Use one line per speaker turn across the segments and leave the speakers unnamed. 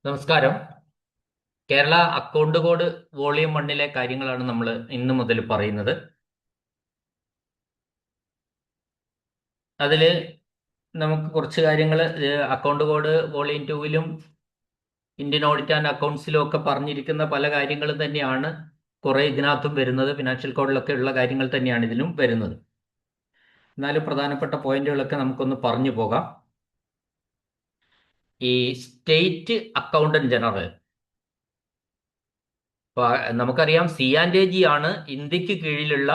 നമസ്കാരം. Kerala account code volume 1 കാര്യങ്ങളാണ് നമ്മൾ ഇന്ന് മുതൽ പറയുന്നത്. അതിൽ നമുക്ക് കുറച്ച് കാര്യങ്ങൾ account code volume 2 Indian audit and അക്കൗണ്ട്സിലും ഒക്കെ പറഞ്ഞിരിക്കുന്ന പല കാര്യങ്ങളും തന്നെയാണ് കുറെ ഇതിനകത്തും വരുന്നത്. ഫിനാൻഷ്യൽ കോഡിലൊക്കെ ഉള്ള കാര്യങ്ങൾ തന്നെയാണ് ഇതിലും വരുന്നത്. എന്നാലും പ്രധാനപ്പെട്ട പോയിന്റുകളൊക്കെ നമുക്കൊന്ന് പറഞ്ഞു പോകാം. ഈ സ്റ്റേറ്റ് അക്കൗണ്ടന്റ് ജനറൽ, നമുക്കറിയാം CAG ആണ് ഇന്ത്യക്ക് കീഴിലുള്ള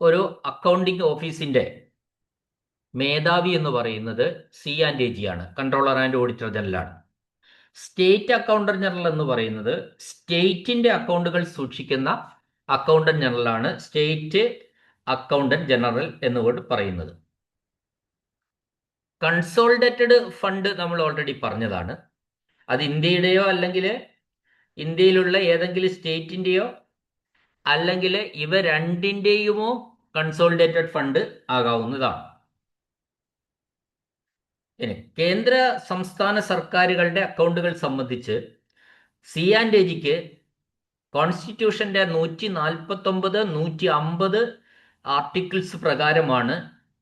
ഒരു അക്കൗണ്ടിംഗ് ഓഫീസിന്റെ മേധാവി എന്ന് പറയുന്നത്. CAG ആണ്, കൺട്രോളർ ആൻഡ് ഓഡിറ്റർ ജനറൽ ആണ്. സ്റ്റേറ്റ് അക്കൗണ്ടന്റ് ജനറൽ എന്ന് പറയുന്നത് സ്റ്റേറ്റിന്റെ അക്കൗണ്ടുകൾ സൂക്ഷിക്കുന്ന അക്കൗണ്ടന്റ് ജനറൽ ആണ്. സ്റ്റേറ്റ് അക്കൗണ്ടന്റ് ജനറൽ എന്നുകൊണ്ട് പറയുന്നത്. കൺസോളിഡേറ്റഡ് ഫണ്ട് നമ്മൾ ഓൾറെഡി പറഞ്ഞതാണ്. അത് ഇന്ത്യയുടെയോ അല്ലെങ്കിൽ ഇന്ത്യയിലുള്ള ഏതെങ്കിലും സ്റ്റേറ്റിന്റെയോ അല്ലെങ്കിൽ ഇവ രണ്ടിന്റെയുമോ കൺസോളിഡേറ്റഡ് ഫണ്ട് ആകാവുന്നതാണ്. ഇനി കേന്ദ്ര സംസ്ഥാന സർക്കാരുകളുടെ അക്കൗണ്ടുകൾ സംബന്ധിച്ച് CAGക്ക് കോൺസ്റ്റിറ്റ്യൂഷന്റെ 149, 150 ആർട്ടിക്കിൾസ് പ്രകാരമാണ്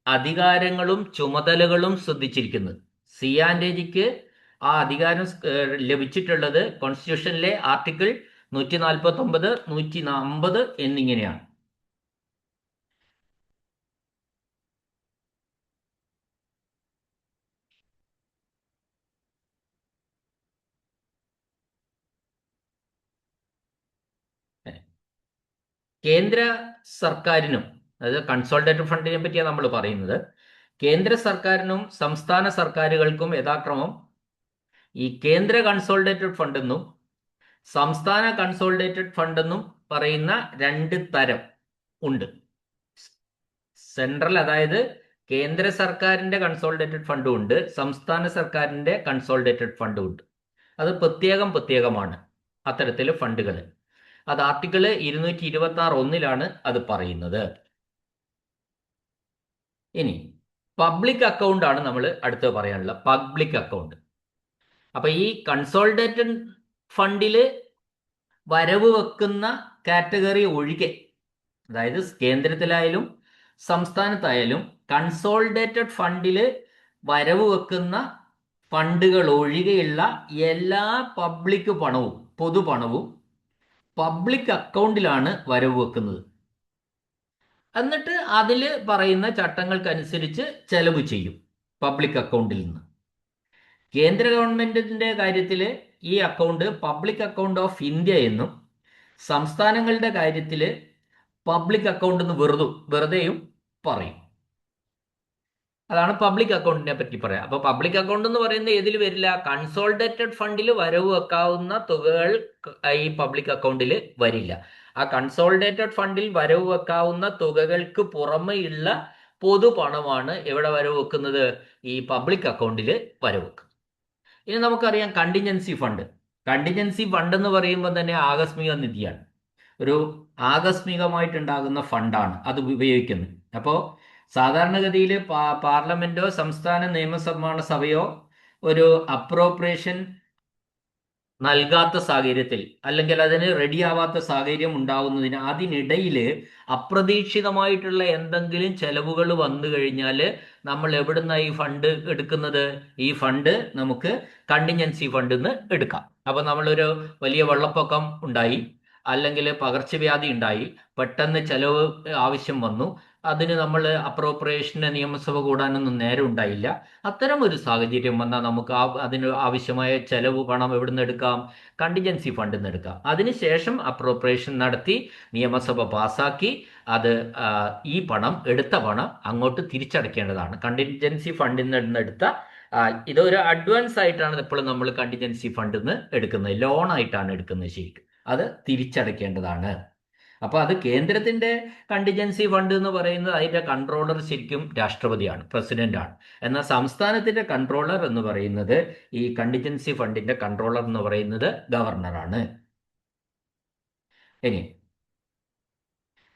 അധികാരങ്ങളും ചുമതലകളും ശ്രദ്ധിച്ചിരിക്കുന്നത്. CAGക്ക് ആ അധികാരം ലഭിച്ചിട്ടുള്ളത് കോൺസ്റ്റിറ്റ്യൂഷനിലെ ആർട്ടിക്കിൾ 149, 150 എന്നിങ്ങനെയാണ്. കേന്ദ്ര സർക്കാരിനും, അതായത് കൺസോൾട്ടേറ്റഡ് ഫണ്ടിനെ പറ്റിയാണ് നമ്മൾ പറയുന്നത്, കേന്ദ്ര സർക്കാരിനും സംസ്ഥാന സർക്കാരുകൾക്കും യഥാക്രമം ഈ കേന്ദ്ര കൺസോൾട്ടേറ്റഡ് ഫണ്ട് എന്നും സംസ്ഥാന കൺസോൾട്ടേറ്റഡ് ഫണ്ട് എന്നും പറയുന്ന രണ്ട് തരം ഉണ്ട്. സെൻട്രൽ, അതായത് കേന്ദ്ര സർക്കാരിന്റെ കൺസോൾട്ടേറ്റഡ് ഫണ്ടും ഉണ്ട്, സംസ്ഥാന സർക്കാരിന്റെ കൺസോൾട്ടേറ്റഡ് ഫണ്ടും ഉണ്ട്. അത് പ്രത്യേകമാണ് അത്തരത്തിലെ ഫണ്ടുകൾ. അത് ആർട്ടിക്കിൾ 226(1) അത് പറയുന്നത്. ഇനി പബ്ലിക് അക്കൗണ്ട് ആണ് നമ്മൾ അടുത്ത് പറയാനുള്ള പബ്ലിക് അക്കൗണ്ട്. അപ്പൊ ഈ കൺസോൾട്ടേറ്റഡ് ഫണ്ടില് വരവ് വെക്കുന്ന കാറ്റഗറി ഒഴികെ, അതായത് കേന്ദ്രത്തിലായാലും സംസ്ഥാനത്തായാലും കൺസോൾട്ടേറ്റഡ് ഫണ്ടില് വരവ് വെക്കുന്ന ഫണ്ടുകൾ ഒഴികെയുള്ള എല്ലാ പബ്ലിക് പണവും, പൊതുപണവും പബ്ലിക് അക്കൗണ്ടിലാണ് വരവ് വെക്കുന്നത്. എന്നിട്ട് അതിൽ പറയുന്ന ചട്ടങ്ങൾക്കനുസരിച്ച് ചെലവ് ചെയ്യും പബ്ലിക് അക്കൗണ്ടിൽ നിന്ന്. കേന്ദ്ര ഗവൺമെന്റിന്റെ കാര്യത്തിൽ ഈ account public account of India എന്നും, സംസ്ഥാനങ്ങളുടെ കാര്യത്തിൽ പബ്ലിക് അക്കൗണ്ട് എന്ന് വെറുതെയും പറയും. അതാണ് പബ്ലിക് അക്കൗണ്ടിനെ പറ്റി പറയാം. അപ്പൊ പബ്ലിക് അക്കൗണ്ട് എന്ന് പറയുന്നത് ഏതിൽ വരില്ല? കൺസോൾട്ടേറ്റഡ് ഫണ്ടിൽ വരവ് വെക്കാവുന്ന തുകകൾ ഈ പബ്ലിക് അക്കൗണ്ടിൽ വരില്ല. ആ കൺസോൾട്ടേറ്റഡ് ഫണ്ടിൽ വരവ് വെക്കാവുന്ന തുകകൾക്ക് പുറമെയുള്ള പൊതുപണമാണ് എവിടെ വരവ് വെക്കുന്നത്? ഈ പബ്ലിക് അക്കൗണ്ടിൽ വരവ് വെക്കുന്നത്. ഇനി നമുക്കറിയാം കണ്ടിൻജൻസി ഫണ്ട്. കണ്ടിൻജൻസി ഫണ്ട് എന്ന് പറയുമ്പോൾ തന്നെ ആകസ്മിക നിധിയാണ്. ഒരു ആകസ്മികമായിട്ടുണ്ടാകുന്ന ഫണ്ടാണ് അത് ഉപയോഗിക്കുന്നത്. അപ്പോൾ സാധാരണഗതിയിൽ പാർലമെന്റോ സംസ്ഥാന നിയമനിർമ്മാണ സഭയോ ഒരു അപ്രോപ്രിയേഷൻ നൽകാത്ത സാഹചര്യത്തിൽ, അല്ലെങ്കിൽ അതിന് റെഡിയാവാത്ത സാഹചര്യം ഉണ്ടാവുന്നതിന് അതിനിടയിൽ അപ്രതീക്ഷിതമായിട്ടുള്ള എന്തെങ്കിലും ചെലവുകൾ വന്നു കഴിഞ്ഞാൽ നമ്മൾ എവിടുന്ന ഈ ഫണ്ട് എടുക്കുന്നത്? ഈ ഫണ്ട് നമുക്ക് കണ്ടിൻജൻസി ഫണ്ട് നിന്ന് എടുക്കാം. അപ്പൊ നമ്മളൊരു വലിയ വെള്ളപ്പൊക്കം ഉണ്ടായി, അല്ലെങ്കിൽ പകർച്ചവ്യാധി ഉണ്ടായി, പെട്ടെന്ന് ചെലവ് ആവശ്യം വന്നു, അതിന് നമ്മൾ അപ്രോപ്രിയേഷന് നിയമസഭ കൂടാനൊന്നും നേരം ഉണ്ടായില്ല. അത്തരം ഒരു സാഹചര്യം വന്നാൽ നമുക്ക് അതിന് ആവശ്യമായ ചെലവ് പണം എവിടുന്ന് എടുക്കാം? കണ്ടിൻജൻസി ഫണ്ടിൽ നിന്ന് എടുക്കാം. അതിനുശേഷം അപ്രോപ്രിയേഷൻ നടത്തി നിയമസഭ പാസാക്കി അത് ഈ പണം, എടുത്ത പണം അങ്ങോട്ട് തിരിച്ചടയ്ക്കേണ്ടതാണ്. കണ്ടിൻജൻസി ഫണ്ടിൽ നിന്ന് എടുത്ത ഇതൊരു അഡ്വാൻസ് ആയിട്ടാണ് എപ്പോഴും നമ്മൾ കണ്ടിൻജൻസി ഫണ്ടിൽ നിന്ന് എടുക്കുന്നത്, ലോൺ ആയിട്ടാണ് എടുക്കുന്നത്. ശരിക്കും അത് തിരിച്ചടയ്ക്കേണ്ടതാണ്. അപ്പൊ അത് കേന്ദ്രത്തിന്റെ കണ്ടിൻജൻസി ഫണ്ട് എന്ന് പറയുന്നത് അതിന്റെ കൺട്രോളർ ശരിക്കും രാഷ്ട്രപതിയാണ്, പ്രസിഡന്റ് ആണ്. എന്നാൽ സംസ്ഥാനത്തിന്റെ കൺട്രോളർ എന്ന് പറയുന്നത്, ഈ കണ്ടിൻജൻസി ഫണ്ടിന്റെ കൺട്രോളർ എന്ന് പറയുന്നത് ഗവർണറാണ്. ഇനി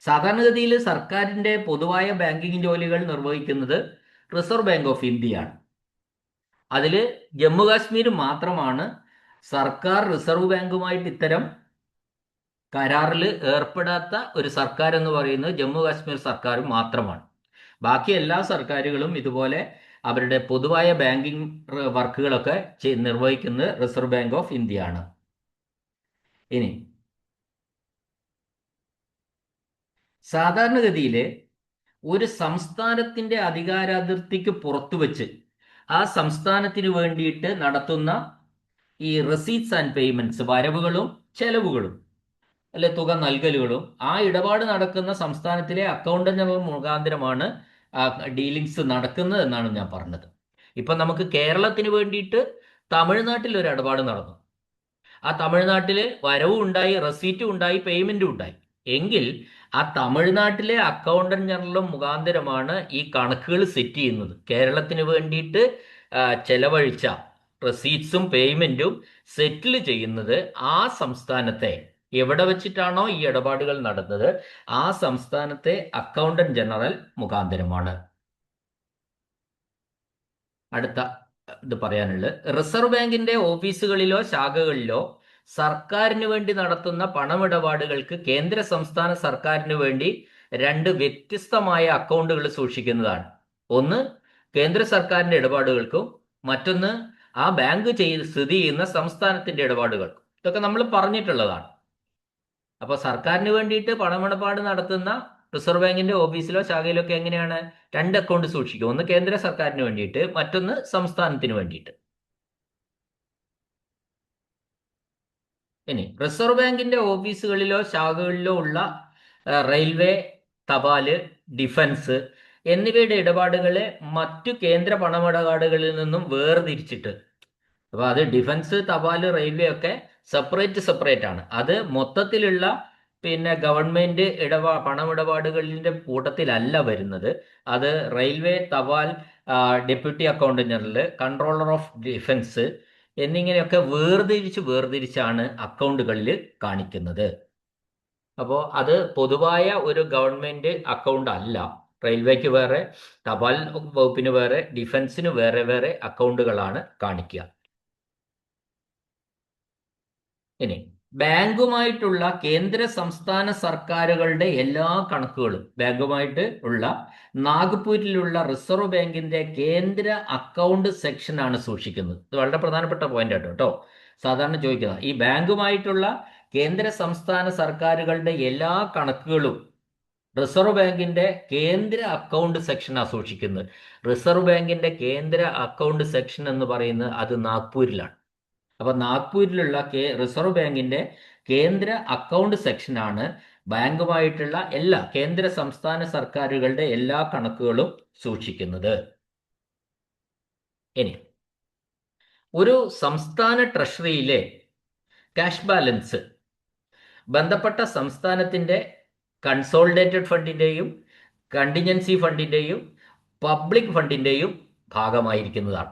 സാധാരണഗതിയിൽ സർക്കാരിന്റെ പൊതുവായ ബാങ്കിങ് ജോലികൾ നിർവഹിക്കുന്നത് റിസർവ് ബാങ്ക് ഓഫ് ഇന്ത്യയാണ്. അതിൽ ജമ്മു കാശ്മീർ മാത്രമാണ് സർക്കാർ റിസർവ് ബാങ്കുമായിട്ട് ഇത്തരം കരാറിൽ ഏർപ്പെടാത്ത ഒരു സർക്കാർ എന്ന് പറയുന്നത് ജമ്മു കാശ്മീർ സർക്കാർ മാത്രമാണ്. ബാക്കി എല്ലാ സർക്കാരുകളും ഇതുപോലെ അവരുടെ പൊതുവായ ബാങ്കിങ് വർക്കുകളൊക്കെ നിർവഹിക്കുന്നത് റിസർവ് ബാങ്ക് ഓഫ് ഇന്ത്യ ആണ്. ഇനി സാധാരണഗതിയിൽ ഒരു സംസ്ഥാനത്തിന്റെ അധികാരാതിർത്തിക്ക് പുറത്തു വെച്ച് ആ സംസ്ഥാനത്തിന് വേണ്ടിയിട്ട് നടത്തുന്ന ഈ റെസീറ്റ്സ് ആൻഡ് പേയ്മെന്റ്സ്, വരവുകളും ചെലവുകളും അല്ലെ തുക നൽകലുകളും ആ ഇടപാട് നടക്കുന്ന സംസ്ഥാനത്തിലെ അക്കൗണ്ടന്റ് ജനറൽ മുഖാന്തരമാണ് ആ ഡീലിങ്സ് നടക്കുന്നത് എന്നാണ് ഞാൻ പറഞ്ഞത്. ഇപ്പൊ നമുക്ക് കേരളത്തിന് വേണ്ടിയിട്ട് തമിഴ്നാട്ടിൽ ഒരു ഇടപാട് നടന്നു. ആ തമിഴ്നാട്ടില് വരവും ഉണ്ടായി, റെസീറ്റും ഉണ്ടായി, പേയ്മെന്റും ഉണ്ടായി. എങ്കിൽ ആ തമിഴ്നാട്ടിലെ അക്കൗണ്ടന്റ് ജനറലും മുഖാന്തരമാണ് ഈ കണക്കുകൾ സെറ്റ് ചെയ്യുന്നത്. കേരളത്തിന് വേണ്ടിയിട്ട് ചെലവഴിച്ച റെസീറ്റ്സും പേയ്മെന്റും സെറ്റിൽ ചെയ്യുന്നത് ആ സംസ്ഥാനത്തെ, എവിടെ വെച്ചിട്ടാണോ ഈ ഇടപാടുകൾ നടന്നത് ആ സംസ്ഥാനത്തെ അക്കൗണ്ടന്റ് ജനറൽ മുഖാന്തരമാണ്. അടുത്ത ഇത് പറയാനുള്ളത്, റിസർവ് ബാങ്കിന്റെ ഓഫീസുകളിലോ ശാഖകളിലോ സർക്കാരിന് വേണ്ടി നടത്തുന്ന പണമിടപാടുകൾക്ക് കേന്ദ്ര സംസ്ഥാന സർക്കാരിന് വേണ്ടി രണ്ട് വ്യത്യസ്തമായ അക്കൗണ്ടുകൾ സൂക്ഷിക്കുന്നതാണ്. ഒന്ന് കേന്ദ്ര സർക്കാരിന്റെ ഇടപാടുകൾക്കും മറ്റൊന്ന് ആ ബാങ്ക് സ്ഥിതി ചെയ്യുന്ന സംസ്ഥാനത്തിന്റെ ഇടപാടുകൾക്കും. ഇതൊക്കെ നമ്മൾ പറഞ്ഞിട്ടുള്ളതാണ്. അപ്പൊ സർക്കാരിന് വേണ്ടിയിട്ട് പണമിടപാട് നടത്തുന്ന റിസർവ് ബാങ്കിന്റെ ഓഫീസിലോ ശാഖയിലോ ഒക്കെ എങ്ങനെയാണ് രണ്ട് അക്കൗണ്ട് സൂക്ഷിക്കും. ഒന്ന് കേന്ദ്ര സർക്കാരിന് വേണ്ടിയിട്ട്, മറ്റൊന്ന് സംസ്ഥാനത്തിന് വേണ്ടിയിട്ട്. ഇനി റിസർവ് ബാങ്കിന്റെ ഓഫീസുകളിലോ ശാഖകളിലോ ഉള്ള റെയിൽവേ, തപാല്, ഡിഫൻസ് എന്നിവയുടെ ഇടപാടുകളെ മറ്റു കേന്ദ്ര പണമിടപാടുകളിൽ നിന്നും വേർതിരിച്ചിട്ട്, അപ്പൊ അത് ഡിഫൻസ്, തപാല്, റെയിൽവേ ഒക്കെ സെപ്പറേറ്റ് ആണ്. അത് മൊത്തത്തിലുള്ള ഗവൺമെന്റ് പണമിടപാടുകളിന്റെ കൂട്ടത്തിലല്ല വരുന്നത്. അത് റെയിൽവേ, തപാൽ, deputy accountant general, controller of defence എന്നിങ്ങനെയൊക്കെ വേർതിരിച്ചാണ് അക്കൗണ്ടുകളിൽ കാണിക്കുന്നത്. അപ്പോൾ അത് പൊതുവായ ഒരു ഗവൺമെന്റ് അക്കൗണ്ട് അല്ല. റെയിൽവേക്ക് വേറെ, തപാൽ വകുപ്പിന് വേറെ, ഡിഫൻസിന് വേറെ അക്കൗണ്ടുകളാണ് കാണിക്കുക. ഇനി ബാങ്കുമായിട്ടുള്ള കേന്ദ്ര സംസ്ഥാന സർക്കാരുകളുടെ എല്ലാ കണക്കുകളും ബാങ്കുമായിട്ട് ഉള്ള നാഗ്പൂരിലുള്ള റിസർവ് ബാങ്കിന്റെ കേന്ദ്ര അക്കൗണ്ട് സെക്ഷനാണ് സൂക്ഷിക്കുന്നത്. ഇത് വളരെ പ്രധാനപ്പെട്ട പോയിന്റ് ആട്ടോ കേട്ടോ. സാധാരണ ചോദിക്കുക, ഈ ബാങ്കുമായിട്ടുള്ള കേന്ദ്ര സംസ്ഥാന സർക്കാരുകളുടെ എല്ലാ കണക്കുകളും റിസർവ് ബാങ്കിന്റെ കേന്ദ്ര അക്കൗണ്ട് സെക്ഷനാണ് സൂക്ഷിക്കുന്നത്. റിസർവ് ബാങ്കിന്റെ കേന്ദ്ര അക്കൗണ്ട് സെക്ഷൻ എന്ന് പറയുന്നത് അത് നാഗ്പൂരിലാണ്. അപ്പൊ നാഗ്പൂരിലുള്ള റിസർവ് ബാങ്കിന്റെ കേന്ദ്ര അക്കൗണ്ട് സെക്ഷനാണ് ബാങ്കുമായിട്ടുള്ള എല്ലാ കേന്ദ്ര സംസ്ഥാന സർക്കാരുകളുടെ എല്ലാ കണക്കുകളും സൂക്ഷിക്കുന്നത്. ഇനി ഒരു സംസ്ഥാന ട്രഷറിയിലെ ക്യാഷ് ബാലൻസ് ബന്ധപ്പെട്ട സംസ്ഥാനത്തിന്റെ കൺസോളിഡേറ്റഡ് ഫണ്ടിന്റെയും കണ്ടിജൻസി ഫണ്ടിന്റെയും പബ്ലിക് ഫണ്ടിന്റെയും ഭാഗമായിരിക്കുന്നതാണ്.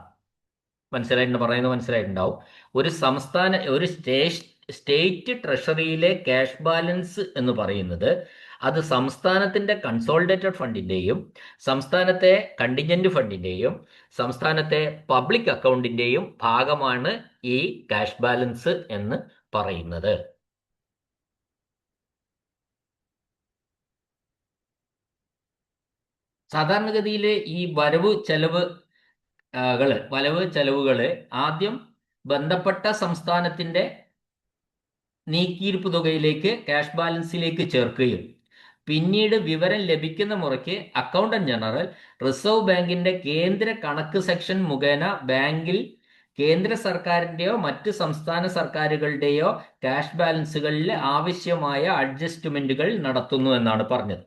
മനസ്സിലായിട്ടുണ്ടാവും. ഒരു സ്റ്റേറ്റ് ട്രഷറിയിലെ ക്യാഷ് ബാലൻസ് എന്ന് പറയുന്നത് അത് സംസ്ഥാനത്തിന്റെ കൺസോളിഡേറ്റഡ് ഫണ്ടിന്റെയും സംസ്ഥാനത്തെ കണ്ടിജന്റ് ഫണ്ടിന്റെയും സംസ്ഥാനത്തെ പബ്ലിക് അക്കൗണ്ടിന്റെയും ഭാഗമാണ് ഈ ക്യാഷ് ബാലൻസ് എന്ന് പറയുന്നത്. സാധാരണഗതിയിൽ ഈ വരവ് ചെലവുകള് ആദ്യം ബന്ധപ്പെട്ട സംസ്ഥാനത്തിന്റെ നീക്കിയിരിപ്പ് തുകയിലേക്ക്, ക്യാഷ് ബാലൻസിലേക്ക് ചേർക്കുകയും പിന്നീട് വിവരം ലഭിക്കുന്ന മുറയ്ക്ക് അക്കൗണ്ടന്റ് ജനറൽ റിസർവ് ബാങ്കിന്റെ കേന്ദ്ര കണക്ക് സെക്ഷൻ മുഖേന ബാങ്കിൽ കേന്ദ്ര സർക്കാരിന്റെയോ മറ്റ് സംസ്ഥാന സർക്കാരുകളുടെയോ ക്യാഷ് ബാലൻസുകളിൽ ആവശ്യമായ അഡ്ജസ്റ്റ്മെന്റുകൾ നടത്തുന്നു എന്നാണ് പറഞ്ഞത്.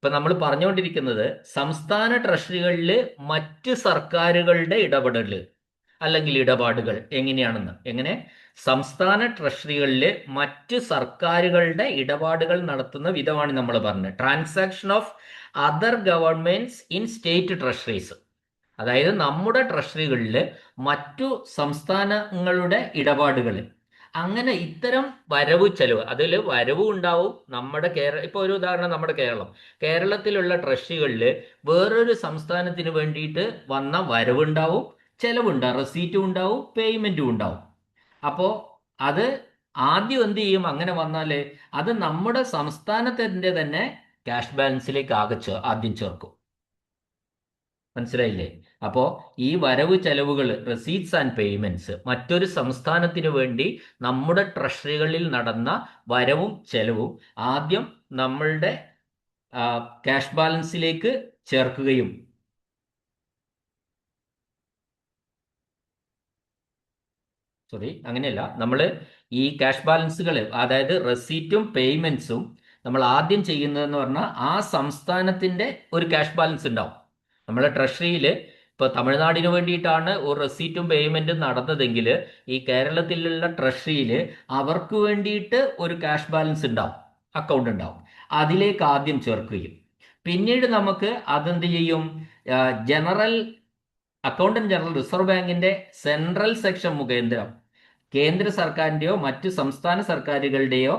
ഇപ്പൊ നമ്മൾ പറഞ്ഞുകൊണ്ടിരിക്കുന്നത് സംസ്ഥാന ട്രഷറികളിൽ മറ്റ് സർക്കാരുകളുടെ അല്ലെങ്കിൽ ഇടപാടുകൾ എങ്ങനെ സംസ്ഥാന ട്രഷറികളിൽ മറ്റ് സർക്കാരുകളുടെ ഇടപാടുകൾ നടത്തുന്ന വിധമാണ് നമ്മൾ പറഞ്ഞത്. Transaction of other governments in state treasuries, അതായത് നമ്മുടെ ട്രഷറികളിൽ മറ്റു സംസ്ഥാനങ്ങളുടെ ഇടപാടുകൾ. അങ്ങനെ ഇത്തരം വരവ് ചെലവ്, അതിൽ വരവും ഉണ്ടാവും. ഇപ്പൊ ഒരു ഉദാഹരണം, നമ്മുടെ കേരളത്തിലുള്ള ട്രഷറികളിൽ വേറൊരു സംസ്ഥാനത്തിന് വേണ്ടിയിട്ട് വന്ന വരവുണ്ടാവും, ചെലവുണ്ടാവും, റെസീറ്റും ഉണ്ടാവും, പേയ്മെൻറ്റും ഉണ്ടാവും. അപ്പോൾ അത് ആദ്യം എന്ത് ചെയ്യും? അങ്ങനെ വന്നാൽ അത് നമ്മുടെ സംസ്ഥാനത്തിൻ്റെ തന്നെ ക്യാഷ് ബാലൻസിലേക്ക് ആദ്യം ചേർക്കും. മനസ്സിലായില്ലേ? അപ്പോൾ ഈ വരവ് ചെലവുകൾ, റെസീറ്റ്സ് ആൻഡ് പേയ്മെന്റ്സ്, മറ്റൊരു സംസ്ഥാനത്തിന് വേണ്ടി നമ്മുടെ ട്രഷറികളിൽ നടന്ന വരവും ചെലവും ആദ്യം നമ്മളുടെ ക്യാഷ് ബാലൻസിലേക്ക് ചേർക്കുകയും അങ്ങനെയല്ല, നമ്മൾ ഈ ക്യാഷ് ബാലൻസുകൾ, അതായത് റെസീറ്റും പേയ്മെന്റ്സും നമ്മൾ ആദ്യം ചെയ്യുന്നതെന്ന് പറഞ്ഞാൽ ആ സംസ്ഥാനത്തിന്റെ ഒരു ക്യാഷ് ബാലൻസ് ഉണ്ടാവും. നമ്മളെ ട്രഷറിയിൽ ഇപ്പോൾ തമിഴ്നാടിന് വേണ്ടിയിട്ടാണ് ഒരു റെസീറ്റും പേയ്മെന്റും നടന്നതെങ്കിൽ ഈ കേരളത്തിലുള്ള ട്രഷറിയിൽ അവർക്ക് വേണ്ടിയിട്ട് ഒരു ക്യാഷ് ബാലൻസ് ഉണ്ടാവും, അക്കൗണ്ട് ഉണ്ടാവും. അതിലേക്ക് ആദ്യം ചേർക്കുകയും പിന്നീട് നമുക്ക് അതെന്ത് ചെയ്യും? ജനറൽ അക്കൗണ്ടന്റ് ജനറൽ റിസർവ് ബാങ്കിന്റെ സെൻട്രൽ സെക്ഷൻ മുഖേന കേന്ദ്ര സർക്കാരിന്റെയോ മറ്റ് സംസ്ഥാന സർക്കാരുകളുടെയോ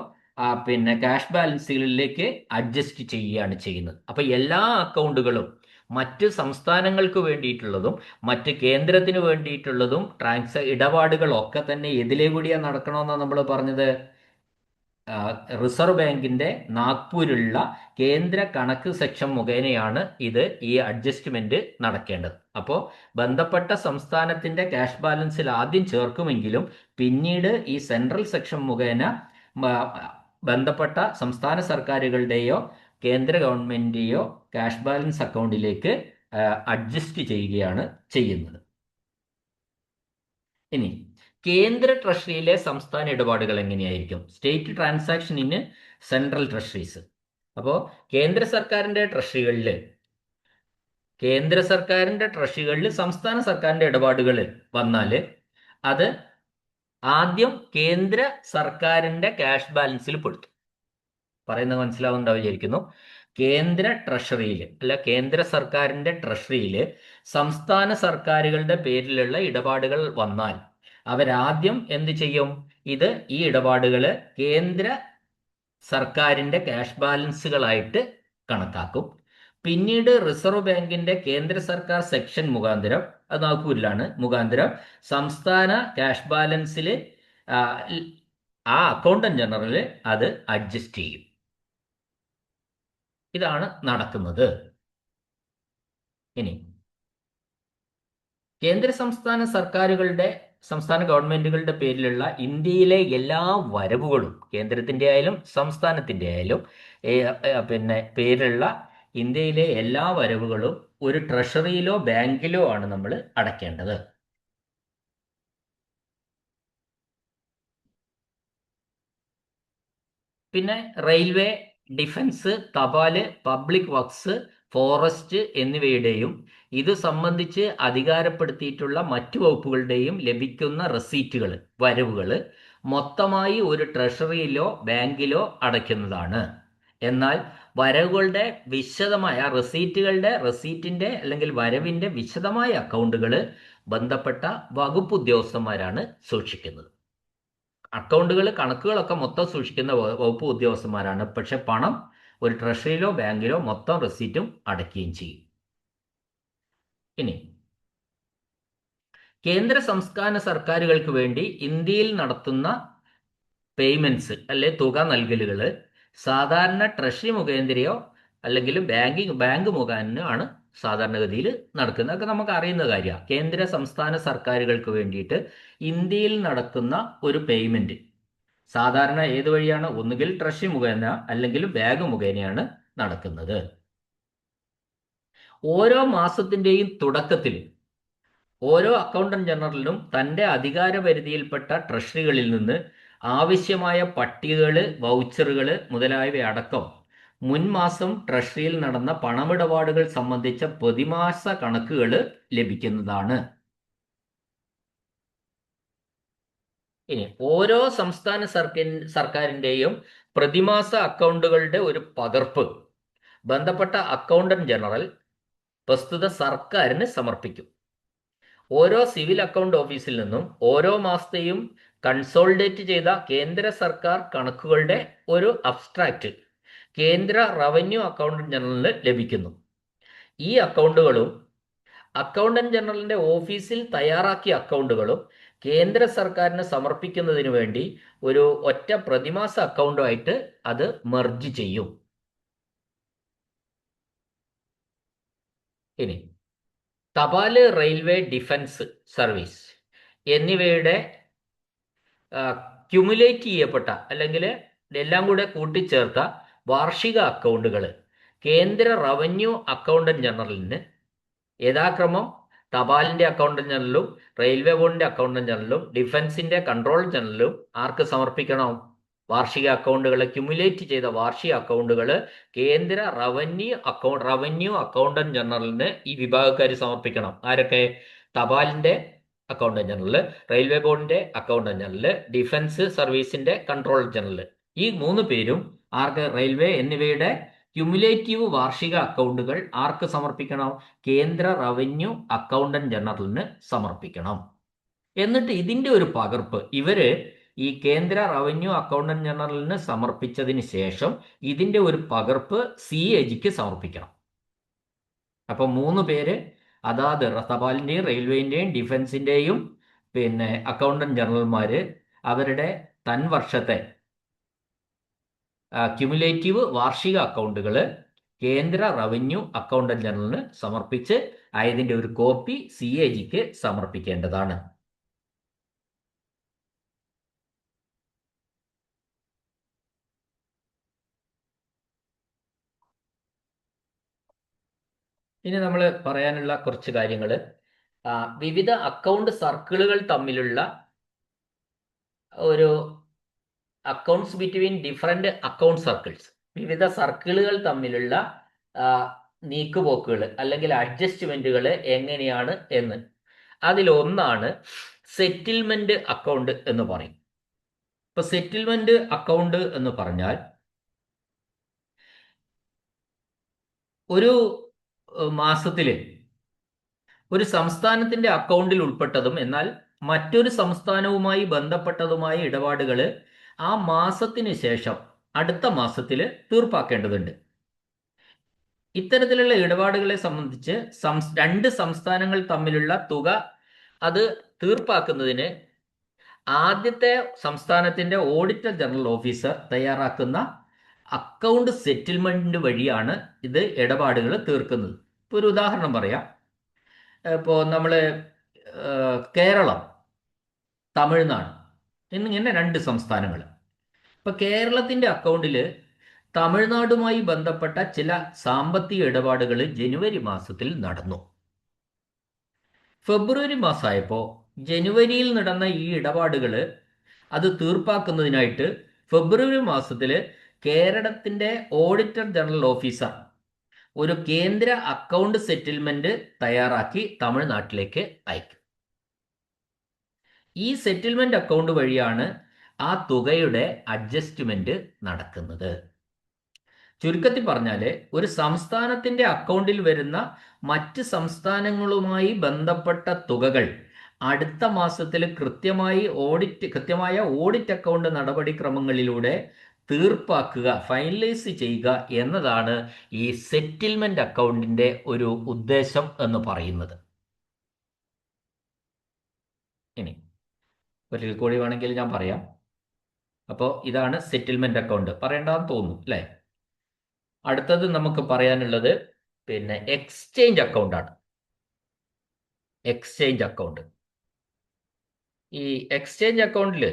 പിന്നെ ക്യാഷ് ബാലൻസുകളിലേക്ക് അഡ്ജസ്റ്റ് ചെയ്യുകയാണ് ചെയ്യുന്നത്. അപ്പൊ എല്ലാ അക്കൗണ്ടുകളും മറ്റ് സംസ്ഥാനങ്ങൾക്ക് വേണ്ടിയിട്ടുള്ളതും മറ്റ് കേന്ദ്രത്തിന് വേണ്ടിയിട്ടുള്ളതും ഇടപാടുകളൊക്കെ തന്നെ എതിലേ കൂടിയാണ് നടക്കണമെന്നാണ് നമ്മൾ പറഞ്ഞത്? റിസർവ് ബാങ്കിന്റെ നാഗ്പൂരിലുള്ള കേന്ദ്ര കണക്ക് സെക്ഷൻ മുഖേനയാണ് ഈ അഡ്ജസ്റ്റ്മെന്റ് നടക്കേണ്ടത്. അപ്പോൾ ബന്ധപ്പെട്ട സംസ്ഥാനത്തിന്റെ ക്യാഷ് ബാലൻസിൽ ആദ്യം ചേർക്കുമെങ്കിലും പിന്നീട് ഈ സെൻട്രൽ സെക്ഷൻ മുഖേന ബന്ധപ്പെട്ട സംസ്ഥാന സർക്കാരുകളുടെയോ കേന്ദ്ര ഗവൺമെന്റിന്റെയോ ക്യാഷ് ബാലൻസ് അക്കൗണ്ടിലേക്ക് അഡ്ജസ്റ്റ് ചെയ്യുകയാണ് ചെയ്യുന്നത്. ഇനി കേന്ദ്ര ട്രഷറിയിലെ സംസ്ഥാന ഇടപാടുകൾ എങ്ങനെയായിരിക്കും? State transaction in central treasuries. അപ്പോൾ കേന്ദ്ര സർക്കാരിന്റെ ട്രഷറികളിൽ സംസ്ഥാന സർക്കാരിന്റെ ഇടപാടുകൾ വന്നാൽ അത് ആദ്യം കേന്ദ്ര സർക്കാരിന്റെ ക്യാഷ് ബാലൻസിൽ പെടുത്തും. പറയുന്നത് മനസ്സിലാവുന്നുണ്ടാവും വിചാരിക്കുന്നു. കേന്ദ്ര ട്രഷറിയിൽ അല്ല, കേന്ദ്ര സർക്കാരിന്റെ ട്രഷറിയിൽ സംസ്ഥാന സർക്കാരുകളുടെ പേരിലുള്ള ഇടപാടുകൾ വന്നാൽ അവരാദ്യം എന്ത് ചെയ്യും? ഈ ഇടപാടുകൾ കേന്ദ്ര സർക്കാരിന്റെ ക്യാഷ് ബാലൻസുകളായിട്ട് കണക്കാക്കും. പിന്നീട് റിസർവ് ബാങ്കിന്റെ കേന്ദ്ര സർക്കാർ സെക്ഷൻ മുഖാന്തരം, അത് നാഗ്പൂരിലാണ്, മുഖാന്തരം സംസ്ഥാന ക്യാഷ് ബാലൻസിൽ ആ അക്കൗണ്ടന്റ് ജനറൽ അത് അഡ്ജസ്റ്റ് ചെയ്യും. ഇതാണ് നടക്കുന്നത്. ഇനി കേന്ദ്ര സംസ്ഥാന ഗവൺമെന്റുകളുടെ പേരിലുള്ള ഇന്ത്യയിലെ എല്ലാ വരവുകളും, കേന്ദ്രത്തിന്റെ ആയാലും സംസ്ഥാനത്തിന്റെ ആയാലും പിന്നെ പേരിലുള്ള ഇന്ത്യയിലെ എല്ലാ വരവുകളും ഒരു ട്രഷറിയിലോ ബാങ്കിലോ ആണ് നമ്മൾ അടയ്ക്കേണ്ടത്. പിന്നെ റെയിൽവേ, ഡിഫൻസ്, തപാല്, പബ്ലിക് വർക്ക്സ്, ഫോറസ്റ്റ് എന്നിവയുടെയും ഇത് സംബന്ധിച്ച് അധികാരപ്പെടുത്തിയിട്ടുള്ള മറ്റു വകുപ്പുകളുടെയും ലഭിക്കുന്ന റെസീറ്റുകൾ, വരവുകൾ മൊത്തമായി ഒരു ട്രഷറിയിലോ ബാങ്കിലോ അടയ്ക്കുന്നതാണ്. എന്നാൽ വരവുകളുടെ വിശദമായ റെസീറ്റിന്റെ അല്ലെങ്കിൽ വരവിന്റെ വിശദമായ അക്കൗണ്ടുകൾ ബന്ധപ്പെട്ട വകുപ്പ് ഉദ്യോഗസ്ഥന്മാരാണ് സൂക്ഷിക്കുന്നത്. കണക്കുകളൊക്കെ മൊത്തം സൂക്ഷിക്കുന്ന വകുപ്പ് ഉദ്യോഗസ്ഥന്മാരാണ്. പക്ഷെ പണം ഒരു ട്രഷറിയിലോ ബാങ്കിലോ മൊത്തം റെസീറ്റും അടയ്ക്കുകയും ചെയ്യും. ഇനി കേന്ദ്ര സംസ്ഥാന സർക്കാരുകൾക്ക് വേണ്ടി ഇന്ത്യയിൽ നടത്തുന്ന പേയ്മെന്റ്സ് അല്ലെ തുക നൽകലുകൾ സാധാരണ ട്രഷറി മുഖേന്ദ്രയോ അല്ലെങ്കിൽ ബാങ്ക് മുഖേനയോ ആണ് സാധാരണഗതിയിൽ നടക്കുന്നത്. അതൊക്കെ നമുക്ക് അറിയുന്ന കാര്യമാണ്. കേന്ദ്ര സംസ്ഥാന സർക്കാരുകൾക്ക് വേണ്ടിയിട്ട് ഇന്ത്യയിൽ നടക്കുന്ന ഒരു പേയ്മെന്റ് സാധാരണ ഏത് വഴിയാണ്? ഒന്നുകിൽ ട്രഷറി മുഖേന അല്ലെങ്കിൽ ബാങ്ക് മുഖേനയാണ് നടക്കുന്നത്. ഓരോ മാസത്തിന്റെയും തുടക്കത്തിൽ ഓരോ അക്കൗണ്ടന്റ് ജനറലിനും തന്റെ അധികാര പരിധിയിൽപ്പെട്ട ട്രഷറികളിൽ നിന്ന് ആവശ്യമായ പട്ടികകൾ, വൗച്ചറുകൾ മുതലായവ അടക്കം മുൻമാസം ട്രഷറിയിൽ നടന്ന പണമിടപാടുകൾ സംബന്ധിച്ച പ്രതിമാസ കണക്കുകൾ ലഭിക്കുന്നതാണ്. ഇനി ഓരോ സംസ്ഥാന സർക്കാരിന്റെയും പ്രതിമാസ അക്കൗണ്ടുകളുടെ ഒരു പകർപ്പ് ബന്ധപ്പെട്ട അക്കൗണ്ടന്റ് ജനറൽ പ്രസ്തുത സർക്കാരിന് സമർപ്പിക്കും. ഓരോ സിവിൽ അക്കൗണ്ട് ഓഫീസിൽ നിന്നും ഓരോ മാസത്തെയും കൺസോളിഡേറ്റ് ചെയ്ത കേന്ദ്ര സർക്കാർ കണക്കുകളുടെ ഒരു അബ്സ്ട്രാക്റ്റ് കേന്ദ്ര റവന്യൂ അക്കൗണ്ടന്റ് ജനറലിന് ലഭിക്കുന്നു. ഈ അക്കൗണ്ടുകളും അക്കൗണ്ടന്റ് ജനറലിന്റെ ഓഫീസിൽ തയ്യാറാക്കിയ അക്കൗണ്ടുകളും കേന്ദ്ര സർക്കാരിന് സമർപ്പിക്കുന്നതിന് വേണ്ടി ഒരു ഒറ്റ പ്രതിമാസ അക്കൗണ്ടുമായിട്ട് അത് മെർജ് ചെയ്യും. ഇനി തപാല്, റെയിൽവേ, ഡിഫൻസ് സർവീസ് എന്നിവയുടെ ക്യുമുലേറ്റ് ചെയ്യപ്പെട്ട അല്ലെങ്കിൽ എല്ലാം കൂടെ കൂട്ടിച്ചേർത്ത വാർഷിക അക്കൗണ്ടുകൾ കേന്ദ്ര റവന്യൂ അക്കൗണ്ടന്റ് ജനറലിന് യഥാക്രമം തപാലിന്റെ അക്കൗണ്ടന്റ് ജനറലും റെയിൽവേ ബോർഡിന്റെ അക്കൗണ്ടന്റ് ജനറലും ഡിഫൻസിന്റെ കൺട്രോൾ ജനറലും ആർക്ക് സമർപ്പിക്കണം? വാർഷിക അക്കൗണ്ടുകൾ, ക്യുമുലേറ്റ് ചെയ്ത വാർഷിക അക്കൗണ്ടുകൾ കേന്ദ്ര റവന്യൂ അക്കൗണ്ടന്റ് ജനറലിന് ഈ വിഭാഗക്കാർ സമർപ്പിക്കണം. ആരൊക്കെ? തപാലിന്റെ അക്കൗണ്ടന്റ് ജനറൽ, റെയിൽവേ ബോർഡിന്റെ അക്കൗണ്ടന്റ് ജനറൽ, ഡിഫൻസ് സർവീസിന്റെ കൺട്രോൾ ജനറൽ. ഈ 3 പേരും ആർക്ക്? റെയിൽവേ എന്നിവയുടെ ക്യുമുലേറ്റീവ് വാർഷിക അക്കൗണ്ടുകൾ ആർക്ക് സമർപ്പിക്കണം? കേന്ദ്ര റവന്യൂ അക്കൗണ്ടന്റ് ജനറലിന് സമർപ്പിക്കണം. എന്നിട്ട് ഇതിന്റെ ഒരു പകർപ്പ് ഇവര് ഈ കേന്ദ്ര റവന്യൂ അക്കൗണ്ടന്റ് ജനറലിന് സമർപ്പിച്ചതിന് ശേഷം ഇതിന്റെ ഒരു പകർപ്പ് CAGക്ക് സമർപ്പിക്കണം. അപ്പൊ 3 പേര് അതാത് തപാലിന്റെയും റെയിൽവേന്റെയും ഡിഫൻസിന്റെയും അക്കൗണ്ടന്റ് ജനറൽമാര് അവരുടെ വർഷത്തെ ക്യുമുലേറ്റീവ് വാർഷിക അക്കൗണ്ടുകൾ കേന്ദ്ര റവന്യൂ അക്കൗണ്ടന്റ് ജനറലിന് സമർപ്പിച്ച് അതിന്റെ ഒരു കോപ്പി CAGക്ക് സമർപ്പിക്കേണ്ടതാണ്. ഇനി നമ്മൾ പറയാനുള്ള കുറച്ച് കാര്യങ്ങൾ, വിവിധ അക്കൗണ്ട് സർക്കിളുകൾ തമ്മിലുള്ള ഒരു accounts between different account circles, വിവിധ സർക്കിളുകൾ തമ്മിലുള്ള നീക്കുപോക്കുകൾ അല്ലെങ്കിൽ അഡ്ജസ്റ്റ്മെന്റുകൾ എങ്ങനെയാണ് എന്ന്. അതിലൊന്നാണ് സെറ്റിൽമെന്റ് അക്കൗണ്ട് എന്ന് പറയും. ഇപ്പൊ സെറ്റിൽമെന്റ് അക്കൗണ്ട് എന്ന് പറഞ്ഞാൽ ഒരു മാസത്തില് ഒരു സംസ്ഥാനത്തിന്റെ അക്കൗണ്ടിൽ ഉൾപ്പെട്ടതും എന്നാൽ മറ്റൊരു സംസ്ഥാനവുമായി ബന്ധപ്പെട്ടതുമായ ഇടപാടുകൾ ആ മാസത്തിന് ശേഷം അടുത്ത മാസത്തിൽ തീർപ്പാക്കേണ്ടതുണ്ട്. ഇത്തരത്തിലുള്ള ഇടപാടുകളെ സംബന്ധിച്ച് 2 സംസ്ഥാനങ്ങൾ തമ്മിലുള്ള തുക അത് തീർപ്പാക്കുന്നതിന് ആദ്യത്തെ സംസ്ഥാനത്തിന്റെ ഓഡിറ്റർ ജനറൽ ഓഫീസർ തയ്യാറാക്കുന്ന അക്കൗണ്ട് സെറ്റിൽമെന്റ് വഴിയാണ് ഇത് ഇടപാടുകൾ തീർക്കുന്നത്. ഇപ്പൊ ഒരു ഉദാഹരണം പറയാം. ഇപ്പോൾ നമ്മൾ കേരളം, തമിഴ്നാട് എന്നിങ്ങനെ 2 സംസ്ഥാനങ്ങൾ. ഇപ്പൊ കേരളത്തിന്റെ അക്കൗണ്ടിൽ തമിഴ്നാടുമായി ബന്ധപ്പെട്ട ചില സാമ്പത്തിക ഇടപാടുകൾ ജനുവരി മാസത്തിൽ നടന്നു. ഫെബ്രുവരി മാസമായപ്പോൾ ജനുവരിയിൽ നടന്ന ഈ ഇടപാടുകൾ അത് തീർപ്പാക്കുന്നതിനായിട്ട് ഫെബ്രുവരി മാസത്തിൽ കേരളത്തിന്റെ ഓഡിറ്റർ ജനറൽ ഓഫീസർ ഒരു കേന്ദ്ര അക്കൗണ്ട് സെറ്റിൽമെന്റ് തയ്യാറാക്കി തമിഴ്നാട്ടിലേക്ക് അയക്കും. ഈ സെറ്റിൽമെന്റ് അക്കൗണ്ട് വഴിയാണ് ആ തുകയുടെ അഡ്ജസ്റ്റ്മെന്റ് നടക്കുന്നത്. ചുരുക്കത്തിൽ പറഞ്ഞാൽ ഒരു സംസ്ഥാനത്തിന്റെ അക്കൗണ്ടിൽ വരുന്ന മറ്റ് സംസ്ഥാനങ്ങളുമായി ബന്ധപ്പെട്ട തുകകൾ അടുത്ത മാസത്തിൽ കൃത്യമായ ഓഡിറ്റ് അക്കൗണ്ട് നടപടിക്രമങ്ങളിലൂടെ തീർപ്പാക്കുക, ഫൈനലൈസ് ചെയ്യുക എന്നതാണ് ഈ സെറ്റിൽമെന്റ് അക്കൗണ്ടിന്റെ ഒരു ഉദ്ദേശം എന്ന് പറയുന്നത്. ഇനി ഒരിക്കൽ കൂടി വേണമെങ്കിൽ ഞാൻ പറയാം. അപ്പോൾ ഇതാണ് സെറ്റിൽമെന്റ് അക്കൗണ്ട്. പറയേണ്ടതെന്ന് തോന്നുന്നു അല്ലേ? അടുത്തത് നമുക്ക് പറയാനുള്ളത് എക്സ്ചേഞ്ച് അക്കൗണ്ട് ആണ്. എക്സ്ചേഞ്ച് അക്കൗണ്ട്, ഈ എക്സ്ചേഞ്ച് അക്കൗണ്ടിൽ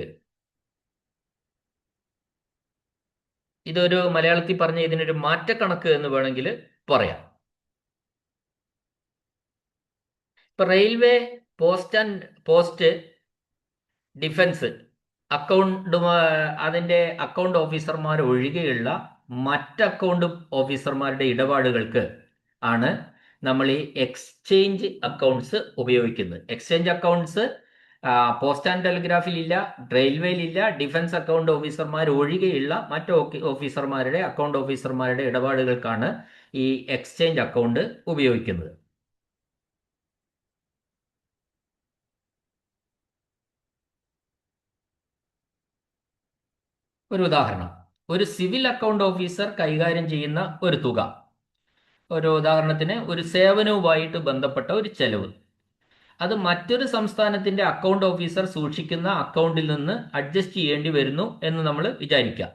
ഇതൊരു മലയാളത്തിൽ പറഞ്ഞ ഇതിനൊരു മാറ്റക്കണക്ക് എന്ന് വേണമെങ്കിൽ പറയാം. ഇപ്പൊ റെയിൽവേ, പോസ്റ്റ്, ഡിഫൻസ് അതിന്റെ അക്കൗണ്ട് ഓഫീസർമാർ ഒഴികെയുള്ള മറ്റ് അക്കൗണ്ട് ഓഫീസർമാരുടെ ഇടപാടുകൾക്ക് ആണ് നമ്മൾ ഈ എക്സ്ചേഞ്ച് അക്കൗണ്ട്സ് ഉപയോഗിക്കുന്നത്. എക്സ്ചേഞ്ച് അക്കൗണ്ട്സ് പോസ്റ്റ് ആൻഡ് ടെലിഗ്രാഫിലില്ല, റെയിൽവേയിലില്ല. ഡിഫൻസ് അക്കൗണ്ട് ഓഫീസർമാർ ഒഴികെയുള്ള മറ്റ് അക്കൗണ്ട് ഓഫീസർമാരുടെ ഇടപാടുകൾക്കാണ് ഈ എക്സ്ചേഞ്ച് അക്കൗണ്ട് ഉപയോഗിക്കുന്നത്. ഒരു ഉദാഹരണം, ഒരു സിവിൽ അക്കൗണ്ട് ഓഫീസർ കൈകാര്യം ചെയ്യുന്ന ഒരു തുക ഒരു ഉദാഹരണത്തിന് ഒരു സേവനവുമായിട്ട് ബന്ധപ്പെട്ട ഒരു ചെലവ്, അത് മറ്റൊരു സംസ്ഥാനത്തിന്റെ അക്കൗണ്ട് ഓഫീസർ സൂക്ഷിക്കുന്ന അക്കൗണ്ടിൽ നിന്ന് അഡ്ജസ്റ്റ് ചെയ്യേണ്ടി വരുന്നു എന്ന് നമ്മൾ വിചാരിക്കുക.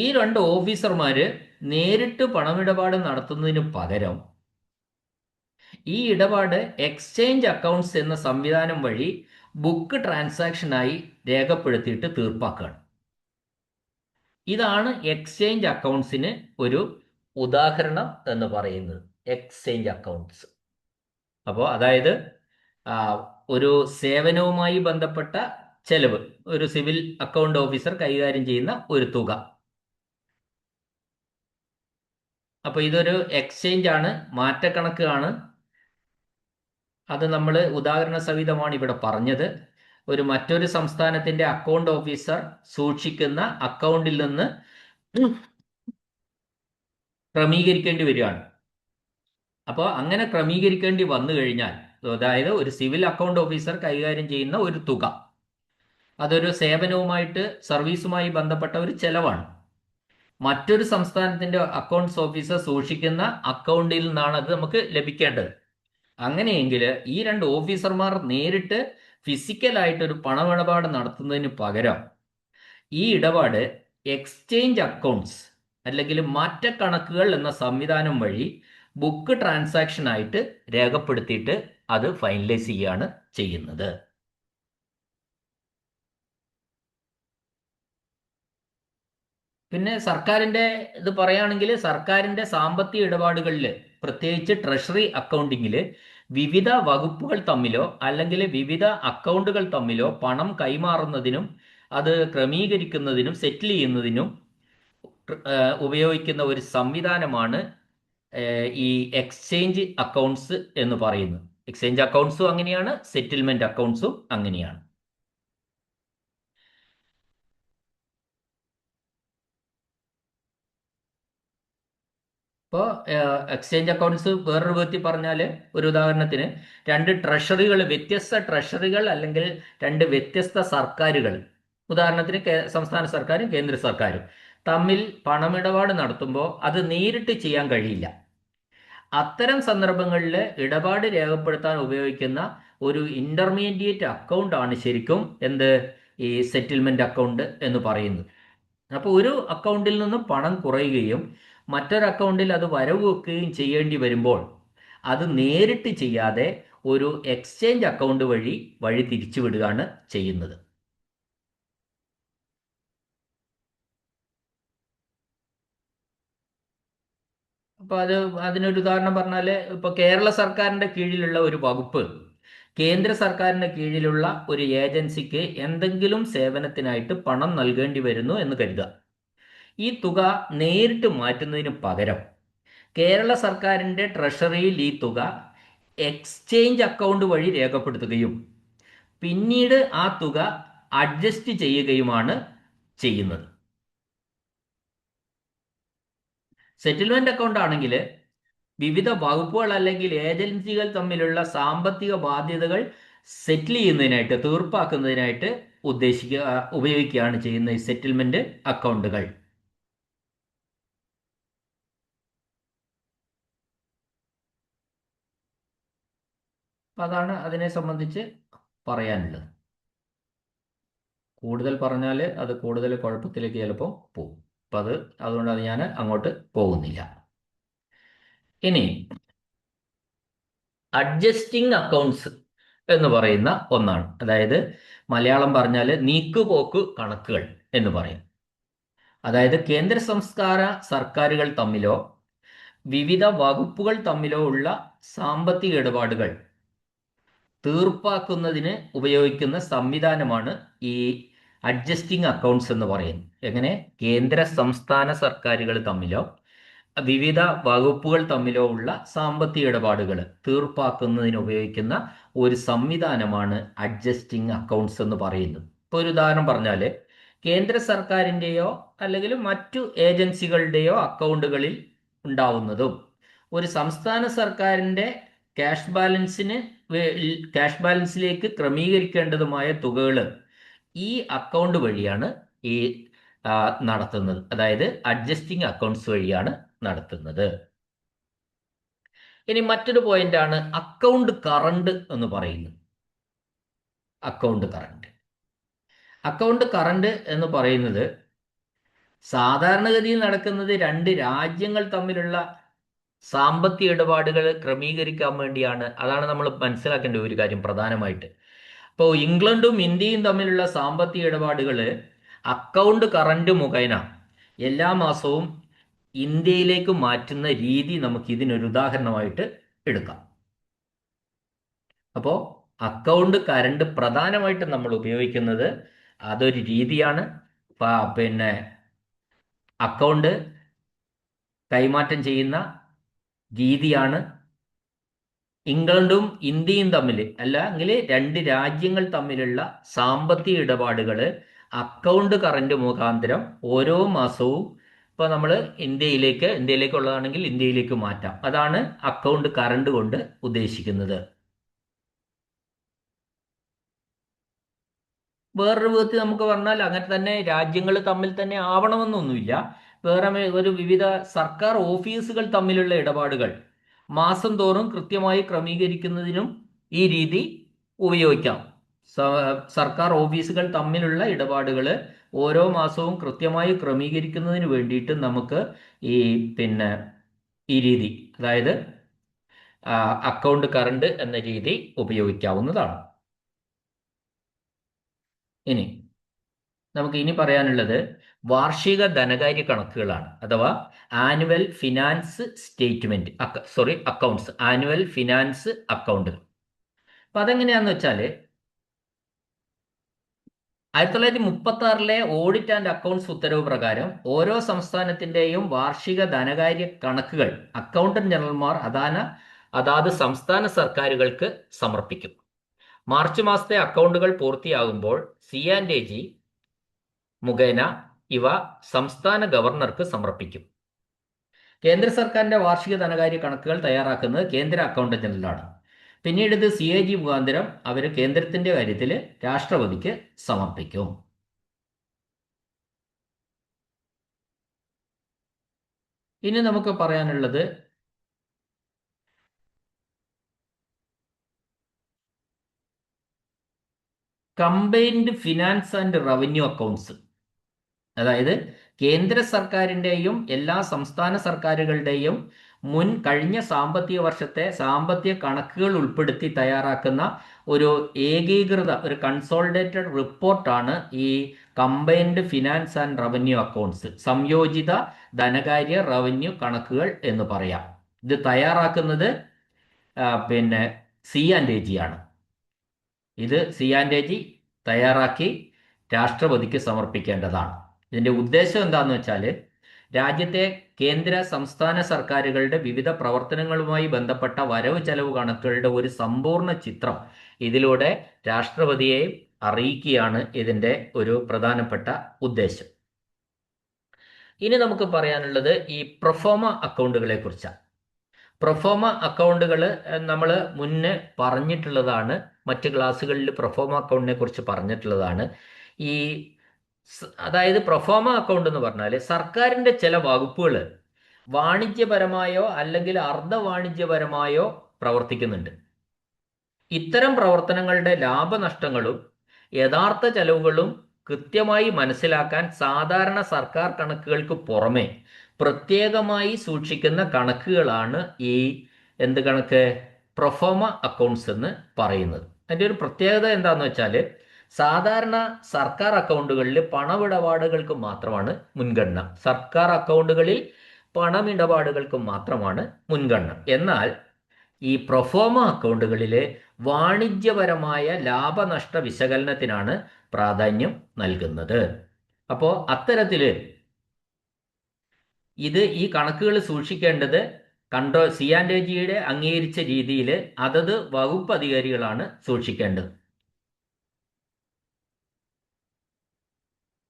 ഈ രണ്ട് ഓഫീസർമാര് നേരിട്ട് പണമിടപാട് നടത്തുന്നതിന് പകരം ഈ ഇടപാട് എക്സ്ചേഞ്ച് അക്കൗണ്ട്സ് എന്ന സംവിധാനം വഴി ബുക്ക് ട്രാൻസാക്ഷനായി രേഖപ്പെടുത്തിയിട്ട് തീർപ്പാക്കുകയാണ്. ഇതാണ് എക്സ്ചേഞ്ച് അക്കൗണ്ട്സിന് ഒരു ഉദാഹരണം എന്ന് പറയുന്നത്, എക്സ്ചേഞ്ച് അക്കൗണ്ട്സ്. അപ്പോൾ അതായത് ഒരു സേവനവുമായി ബന്ധപ്പെട്ട ചെലവ്, ഒരു സിവിൽ അക്കൗണ്ട് ഓഫീസർ കൈകാര്യം ചെയ്യുന്ന ഒരു തുക. അപ്പോൾ ഇതൊരു എക്സ്ചേഞ്ച് ആണ്, മാറ്റക്കണക്ക് ആണ്. അത് നമ്മൾ ഉദാഹരണ സഹിതമാണ് ഇവിടെ പറഞ്ഞത്. ഒരു മറ്റൊരു സംസ്ഥാനത്തിന്റെ അക്കൗണ്ട് ഓഫീസർ സൂക്ഷിക്കുന്ന അക്കൗണ്ടിൽ നിന്ന് ക്രമീകരിക്കേണ്ടി വരികയാണ്. അപ്പോൾ അങ്ങനെ ക്രമീകരിക്കേണ്ടി വന്നു കഴിഞ്ഞാൽ, അതായത് ഒരു സിവിൽ അക്കൗണ്ട് ഓഫീസർ കൈകാര്യം ചെയ്യുന്ന ഒരു തുക, അതൊരു സേവനവുമായിട്ട് സർവീസുമായി ബന്ധപ്പെട്ട ഒരു ചെലവാണ്. മറ്റൊരു സംസ്ഥാനത്തിന്റെ അക്കൗണ്ട്സ് ഓഫീസർ സൂക്ഷിക്കുന്ന അക്കൗണ്ടിൽ നിന്നാണ് അത് നമുക്ക് ലഭിക്കേണ്ടത്. അങ്ങനെയെങ്കിൽ ഈ രണ്ട് ഓഫീസർമാർ നേരിട്ട് ഫിസിക്കലായിട്ട് ഒരു പണമിടപാട് നടത്തുന്നതിന് പകരം ഈ ഇടപാട് എക്സ്ചേഞ്ച് അക്കൗണ്ട്സ് അല്ലെങ്കിൽ മാറ്റക്കണക്കുകൾ എന്ന സംവിധാനം വഴി ബുക്ക് ട്രാൻസാക്ഷൻ ആയിട്ട് രേഖപ്പെടുത്തിയിട്ട് അത് ഫൈനലൈസ് ചെയ്യുകയാണ് ചെയ്യുന്നത്. പിന്നെ സർക്കാരിന്റെ ഇത് പറയുകയാണെങ്കിൽ, സർക്കാരിന്റെ സാമ്പത്തിക ഇടപാടുകളിൽ, പ്രത്യേകിച്ച് ട്രഷറി അക്കൗണ്ടിങ്ങിൽ വിവിധ വകുപ്പുകൾ തമ്മിലോ അല്ലെങ്കിൽ വിവിധ അക്കൗണ്ടുകൾ തമ്മിലോ പണം കൈമാറുന്നതിനും അത് ക്രമീകരിക്കുന്നതിനും സെറ്റിൽ ചെയ്യുന്നതിനും ഉപയോഗിക്കുന്ന ഒരു സംവിധാനമാണ് ഈ എക്സ്ചേഞ്ച് അക്കൗണ്ട്സ് എന്ന് പറയുന്നത്. എക്സ്ചേഞ്ച് അക്കൗണ്ട്സും അങ്ങനെയാണ്, സെറ്റിൽമെന്റ് അക്കൗണ്ട്സും അങ്ങനെയാണ്. ഇപ്പോൾ എക്സ്ചേഞ്ച് അക്കൗണ്ട്സ് വേറൊരു വിധത്തിൽ പറഞ്ഞാൽ, ഒരു ഉദാഹരണത്തിന് രണ്ട് ട്രഷറികൾ, വ്യത്യസ്ത ട്രഷറികൾ അല്ലെങ്കിൽ രണ്ട് വ്യത്യസ്ത സർക്കാരുകൾ, ഉദാഹരണത്തിന് സംസ്ഥാന സർക്കാരും കേന്ദ്ര സർക്കാരും തമ്മിൽ പണമിടപാട് നടത്തുമ്പോൾ അത് നേരിട്ട് ചെയ്യാൻ കഴിയില്ല. അത്തരം സന്ദർഭങ്ങളിൽ ഇടപാട് രേഖപ്പെടുത്താൻ ഉപയോഗിക്കുന്ന ഒരു ഇന്റർമീഡിയറ്റ് അക്കൗണ്ട് ആണ് ശരിക്കും എന്ത്, ഈ സെറ്റിൽമെന്റ് അക്കൗണ്ട് എന്ന് പറയുന്നത്. അപ്പോൾ ഒരു അക്കൗണ്ടിൽ നിന്നും പണം കുറയുകയും മറ്റൊരു അക്കൗണ്ടിൽ അത് വരവ് വെക്കുകയും ചെയ്യേണ്ടി വരുമ്പോൾ അത് നേരിട്ട് ചെയ്യാതെ ഒരു എക്സ്ചേഞ്ച് അക്കൗണ്ട് വഴി തിരിച്ചു വിടുകയാണ് ചെയ്യുന്നത്. അപ്പോൾ അതിനൊരു ഉദാഹരണം പറഞ്ഞാൽ, ഇപ്പോൾ കേരള സർക്കാരിൻ്റെ കീഴിലുള്ള ഒരു വകുപ്പ് കേന്ദ്ര സർക്കാരിൻ്റെ കീഴിലുള്ള ഒരു ഏജൻസിക്ക് എന്തെങ്കിലും സേവനത്തിനായിട്ട് പണം നൽകേണ്ടി വരുന്നു എന്ന് കരുതുക. ഈ തുക നേരിട്ട് മാറ്റുന്നതിന് പകരം കേരള സർക്കാരിൻ്റെ ട്രഷറിയിൽ ഈ തുക എക്സ്ചേഞ്ച് അക്കൗണ്ട് വഴി രേഖപ്പെടുത്തുകയും പിന്നീട് ആ തുക അഡ്ജസ്റ്റ് ചെയ്യുകയുമാണ് ചെയ്യുന്നത്. സെറ്റിൽമെന്റ് അക്കൗണ്ട് ആണെങ്കിൽ വിവിധ വകുപ്പുകൾ അല്ലെങ്കിൽ ഏജൻസികൾ തമ്മിലുള്ള സാമ്പത്തിക ബാധ്യതകൾ സെറ്റിൽ ചെയ്യുന്നതിനായിട്ട്, തീർപ്പാക്കുന്നതിനായിട്ട് ഉപയോഗിക്കുകയാണ് ചെയ്യുന്ന ഈ സെറ്റിൽമെന്റ് അക്കൗണ്ടുകൾ. അപ്പം അതാണ് അതിനെ സംബന്ധിച്ച് പറയാനുള്ളത്. കൂടുതൽ പറഞ്ഞാൽ അത് കൂടുതൽ കുഴപ്പത്തിലേക്ക് ചിലപ്പോൾ പോകും. അപ്പം അതുകൊണ്ട് ഞാൻ അങ്ങോട്ട് പോകുന്നില്ല. ഇനി അഡ്ജസ്റ്റിംഗ് അക്കൗണ്ട്സ് എന്ന് പറയുന്ന ഒന്നാണ്. അതായത് മലയാളം പറഞ്ഞാൽ നീക്കുപോക്ക് കണക്കുകൾ എന്ന് പറയും. അതായത് കേന്ദ്ര സംസ്ഥാന സർക്കാരുകൾ തമ്മിലോ വിവിധ വകുപ്പുകൾ തമ്മിലോ ഉള്ള സാമ്പത്തിക ഇടപാടുകൾ തീർപ്പാക്കുന്നതിന് ഉപയോഗിക്കുന്ന സംവിധാനമാണ് ഈ അഡ്ജസ്റ്റിംഗ് അക്കൗണ്ട്സ് എന്ന് പറയുന്നത്. എങ്ങനെ? കേന്ദ്ര സംസ്ഥാന സർക്കാരുകൾ തമ്മിലോ വിവിധ വകുപ്പുകൾ തമ്മിലോ ഉള്ള സാമ്പത്തിക ഇടപാടുകൾ തീർപ്പാക്കുന്നതിന് ഉപയോഗിക്കുന്ന ഒരു സംവിധാനമാണ് അഡ്ജസ്റ്റിംഗ് അക്കൗണ്ട്സ് എന്ന് പറയുന്നത്. ഇപ്പോൾ ഒരു ഉദാഹരണം പറഞ്ഞാൽ, കേന്ദ്ര സർക്കാരിൻ്റെയോ അല്ലെങ്കിൽ മറ്റു ഏജൻസികളുടെയോ അക്കൗണ്ടുകളിൽ ഉണ്ടാവുന്നതും ഒരു സംസ്ഥാന സർക്കാരിൻ്റെ ക്യാഷ് ബാലൻസിലേക്ക് ക്രമീകരിക്കേണ്ടതുമായ തുകകൾ ഈ അക്കൗണ്ട് വഴിയാണ് ഈ നടത്തുന്നത്. അതായത് അഡ്ജസ്റ്റിംഗ് അക്കൗണ്ട്സ് വഴിയാണ് നടത്തുന്നത്. ഇനി മറ്റൊരു പോയിന്റാണ് അക്കൗണ്ട് കറണ്ട് എന്ന് പറയുന്നത്. അക്കൗണ്ട് കറണ്ട് എന്ന് പറയുന്നത് സാധാരണഗതിയിൽ നടക്കുന്നത് രണ്ട് രാജ്യങ്ങൾ തമ്മിലുള്ള സാമ്പത്തിക ഇടപാടുകൾ ക്രമീകരിക്കാൻ വേണ്ടിയാണ്. അതാണ് നമ്മൾ മനസ്സിലാക്കേണ്ട ഒരു കാര്യം പ്രധാനമായിട്ട്. ഇപ്പോൾ ഇംഗ്ലണ്ടും ഇന്ത്യയും തമ്മിലുള്ള സാമ്പത്തിക ഇടപാടുകൾ അക്കൗണ്ട് കറണ്ട് മുഖേന എല്ലാ മാസവും ഇന്ത്യയിലേക്ക് മാറ്റുന്ന രീതി നമുക്ക് ഇതിനൊരു ഉദാഹരണമായിട്ട് എടുക്കാം. അപ്പോൾ അക്കൗണ്ട് കറണ്ട് പ്രധാനമായിട്ടും നമ്മൾ ഉപയോഗിക്കുന്നത് അതൊരു രീതിയാണ്. പിന്നെ അക്കൗണ്ട് കൈമാറ്റം ചെയ്യുന്ന രീതിയാണ്. ഇംഗ്ലണ്ടും ഇന്ത്യയും തമ്മിൽ അല്ലെങ്കിൽ രണ്ട് രാജ്യങ്ങൾ തമ്മിലുള്ള സാമ്പത്തിക ഇടപാടുകൾ അക്കൗണ്ട് കറണ്ട് മുഖാന്തരം ഓരോ മാസവും ഇപ്പോൾ നമ്മൾ ഇന്ത്യയിലേക്കുള്ളതാണെങ്കിൽ ഇന്ത്യയിലേക്ക് മാറ്റാം. അതാണ് അക്കൗണ്ട് കറണ്ട് കൊണ്ട് ഉദ്ദേശിക്കുന്നത്. വേറൊരു വിധത്തിൽ നമുക്ക് പറഞ്ഞാൽ അങ്ങനെ തന്നെ രാജ്യങ്ങൾ തമ്മിൽ തന്നെ ആവണമെന്നൊന്നുമില്ല. വേറെ ഒരു വിവിധ സർക്കാർ ഓഫീസുകൾ തമ്മിലുള്ള ഇടപാടുകൾ മാസം തോറും കൃത്യമായി ക്രമീകരിക്കുന്നതിനും ഈ രീതി ഉപയോഗിക്കാം. സർക്കാർ ഓഫീസുകൾ തമ്മിലുള്ള ഇടപാടുകൾ ഓരോ മാസവും കൃത്യമായി ക്രമീകരിക്കുന്നതിന് വേണ്ടിയിട്ട് നമുക്ക് ഈ രീതി, അതായത് അക്കൗണ്ട് കറണ്ട് എന്ന രീതി ഉപയോഗിക്കാവുന്നതാണ്. ഇനി നമുക്ക് ഇനി പറയാനുള്ളത് വാർഷിക ധനകാര്യ കണക്കുകളാണ്, അഥവാ annual finance statement accounts, annual finance അക്കൗണ്ടുകൾ. അപ്പൊ അതെങ്ങനെയാന്ന് വെച്ചാൽ 1936 ഓഡിറ്റ് ആൻഡ് അക്കൗണ്ട്സ് ഉത്തരവ് പ്രകാരം ഓരോ സംസ്ഥാനത്തിന്റെയും വാർഷിക ധനകാര്യ കണക്കുകൾ അക്കൗണ്ടന്റ് ജനറൽമാർ അതാത് സംസ്ഥാന സർക്കാരുകൾക്ക് സമർപ്പിക്കും. മാർച്ച് മാസത്തെ അക്കൗണ്ടുകൾ പൂർത്തിയാകുമ്പോൾ CA&G മുഖേന ഇവ സംസ്ഥാന ഗവർണർക്ക് സമർപ്പിക്കും. കേന്ദ്ര സർക്കാരിന്റെ വാർഷിക ധനകാര്യ കണക്കുകൾ തയ്യാറാക്കുന്നത് കേന്ദ്ര അക്കൗണ്ടന്റ് ജനറലാണ്. പിന്നീട് ഇത് CAG മുഖാന്തരം അവർ കേന്ദ്രത്തിന്റെ കാര്യത്തിൽ രാഷ്ട്രപതിക്ക് സമർപ്പിക്കും. ഇനി നമുക്ക് പറയാനുള്ളത് combined finance and revenue accounts, അതായത് കേന്ദ്ര സർക്കാരിൻ്റെയും എല്ലാ സംസ്ഥാന സർക്കാരുകളുടെയും കഴിഞ്ഞ സാമ്പത്തിക വർഷത്തെ സാമ്പത്തിക കണക്കുകൾ ഉൾപ്പെടുത്തി തയ്യാറാക്കുന്ന ഒരു ഏകീകൃത ഒരു കൺസോളിഡേറ്റഡ് റിപ്പോർട്ടാണ് ഈ combined finance and revenue accounts, സംയോജിത ധനകാര്യ റവന്യൂ കണക്കുകൾ എന്ന് പറയാം. ഇത് തയ്യാറാക്കുന്നത് CA&G ആണ്. ഇത് CA&G തയ്യാറാക്കി രാഷ്ട്രപതിക്ക് സമർപ്പിക്കേണ്ടതാണ്. ഇതിന്റെ ഉദ്ദേശം എന്താണെന്ന് വെച്ചാൽ രാജ്യത്തെ കേന്ദ്ര സംസ്ഥാന സർക്കാരുകളുടെ വിവിധ പ്രവർത്തനങ്ങളുമായി ബന്ധപ്പെട്ട വരവ് ചെലവ് കണക്കുകളുടെ ഒരു സമ്പൂർണ്ണ ചിത്രം ഇതിലൂടെ രാഷ്ട്രപതിയെ അറിയിക്കുകയാണ് ഇതിന്റെ ഒരു പ്രധാനപ്പെട്ട ഉദ്ദേശം. ഇനി നമുക്ക് പറയാനുള്ളത് ഈ പ്രൊഫോമ അക്കൗണ്ടുകളെ കുറിച്ചാണ്. പ്രൊഫോമ അക്കൗണ്ടുകൾ നമ്മൾ മുന്നേ പറഞ്ഞിട്ടുള്ളതാണ്, മറ്റ് ക്ലാസ്സുകളിൽ പ്രൊഫോമ അക്കൗണ്ടിനെ കുറിച്ച് പറഞ്ഞിട്ടുള്ളതാണ്. അതായത് പ്രൊഫോമ അക്കൗണ്ട് എന്ന് പറഞ്ഞാൽ സർക്കാരിന്റെ ചില വകുപ്പുകൾ വാണിജ്യപരമായോ അല്ലെങ്കിൽ അർദ്ധവാണിജ്യപരമായോ പ്രവർത്തിക്കുന്നുണ്ട്. ഇത്തരം പ്രവർത്തനങ്ങളുടെ ലാഭനഷ്ടങ്ങളും യഥാർത്ഥ ചെലവുകളും കൃത്യമായി മനസ്സിലാക്കാൻ സാധാരണ സർക്കാർ കണക്കുകൾക്ക് പുറമെ പ്രത്യേകമായി സൂക്ഷിക്കുന്ന കണക്കുകളാണ് ഈ എന്ത് കണക്ക്, പ്രൊഫോമ അക്കൗണ്ട്സ് എന്ന് പറയുന്നത്. അതിൻ്റെ ഒരു പ്രത്യേകത എന്താണെന്ന് വെച്ചാൽ സാധാരണ സർക്കാർ അക്കൗണ്ടുകളിൽ പണമിടപാടുകൾക്ക് മാത്രമാണ് മുൻഗണന. സർക്കാർ അക്കൗണ്ടുകളിൽ പണമിടപാടുകൾക്ക് മാത്രമാണ് മുൻഗണന. എന്നാൽ ഈ പ്രൊഫോമ അക്കൗണ്ടുകളിൽ വാണിജ്യപരമായ ലാഭനഷ്ട വിശകലനത്തിനാണ് പ്രാധാന്യം നൽകുന്നത്. അപ്പോൾ അത്തരത്തിൽ ഈ കണക്കുകൾ സൂക്ഷിക്കേണ്ടത് CA&Gയുടെ അംഗീകരിച്ച രീതിയിൽ അതത് വകുപ്പ് അധികാരികളാണ് സൂക്ഷിക്കേണ്ടത്.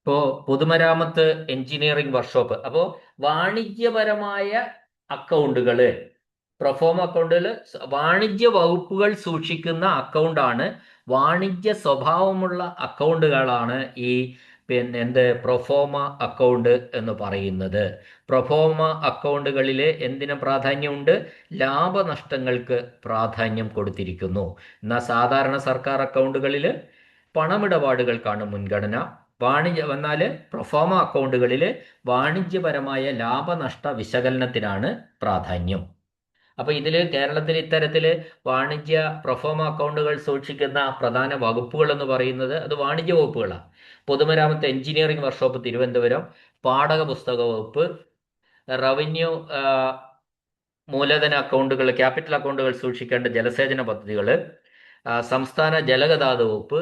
ഇപ്പോൾ പൊതുമരാമത്ത് എഞ്ചിനീയറിംഗ് വർക്ക്ഷോപ്പ്, അപ്പോൾ വാണിജ്യപരമായ അക്കൗണ്ടുകൾ, പ്രൊഫോമ അക്കൗണ്ടുകൾ വാണിജ്യ വകുപ്പുകൾ സൂക്ഷിക്കുന്ന അക്കൗണ്ടാണ്, വാണിജ്യ സ്വഭാവമുള്ള അക്കൗണ്ടുകളാണ് ഈ പിന്നെ എന്ത് പ്രൊഫോമ അക്കൗണ്ട് എന്ന് പറയുന്നത്. പ്രൊഫോമ അക്കൗണ്ടുകളിൽ എന്തിന് പ്രാധാന്യമുണ്ട്? ലാഭനഷ്ടങ്ങൾക്ക് പ്രാധാന്യം കൊടുത്തിരിക്കുന്നു. എന്നാൽ സാധാരണ സർക്കാർ അക്കൗണ്ടുകളിൽ പണമിടപാടുകൾക്കാണ് മുൻഗണന. എന്നാൽ പ്രൊഫോമ അക്കൗണ്ടുകളിൽ വാണിജ്യപരമായ ലാഭനഷ്ട വിശകലനത്തിനാണ് പ്രാധാന്യം. അപ്പൊ കേരളത്തിൽ ഇത്തരത്തിൽ വാണിജ്യ പ്രൊഫോമ അക്കൗണ്ടുകൾ സൂക്ഷിക്കുന്ന പ്രധാന വകുപ്പുകൾ എന്ന് പറയുന്നത് അത് വാണിജ്യ വകുപ്പുകളാണ്. പൊതുമരാമത്ത് എഞ്ചിനീയറിംഗ് വർക്ക്ഷോപ്പ് തിരുവനന്തപുരം, പാഠക പുസ്തക വകുപ്പ്, റവന്യൂ മൂലധന അക്കൗണ്ടുകൾ, ക്യാപിറ്റൽ അക്കൗണ്ടുകൾ സൂക്ഷിക്കേണ്ട ജലസേചന പദ്ധതികൾ, സംസ്ഥാന ജലഗതാഗത വകുപ്പ്,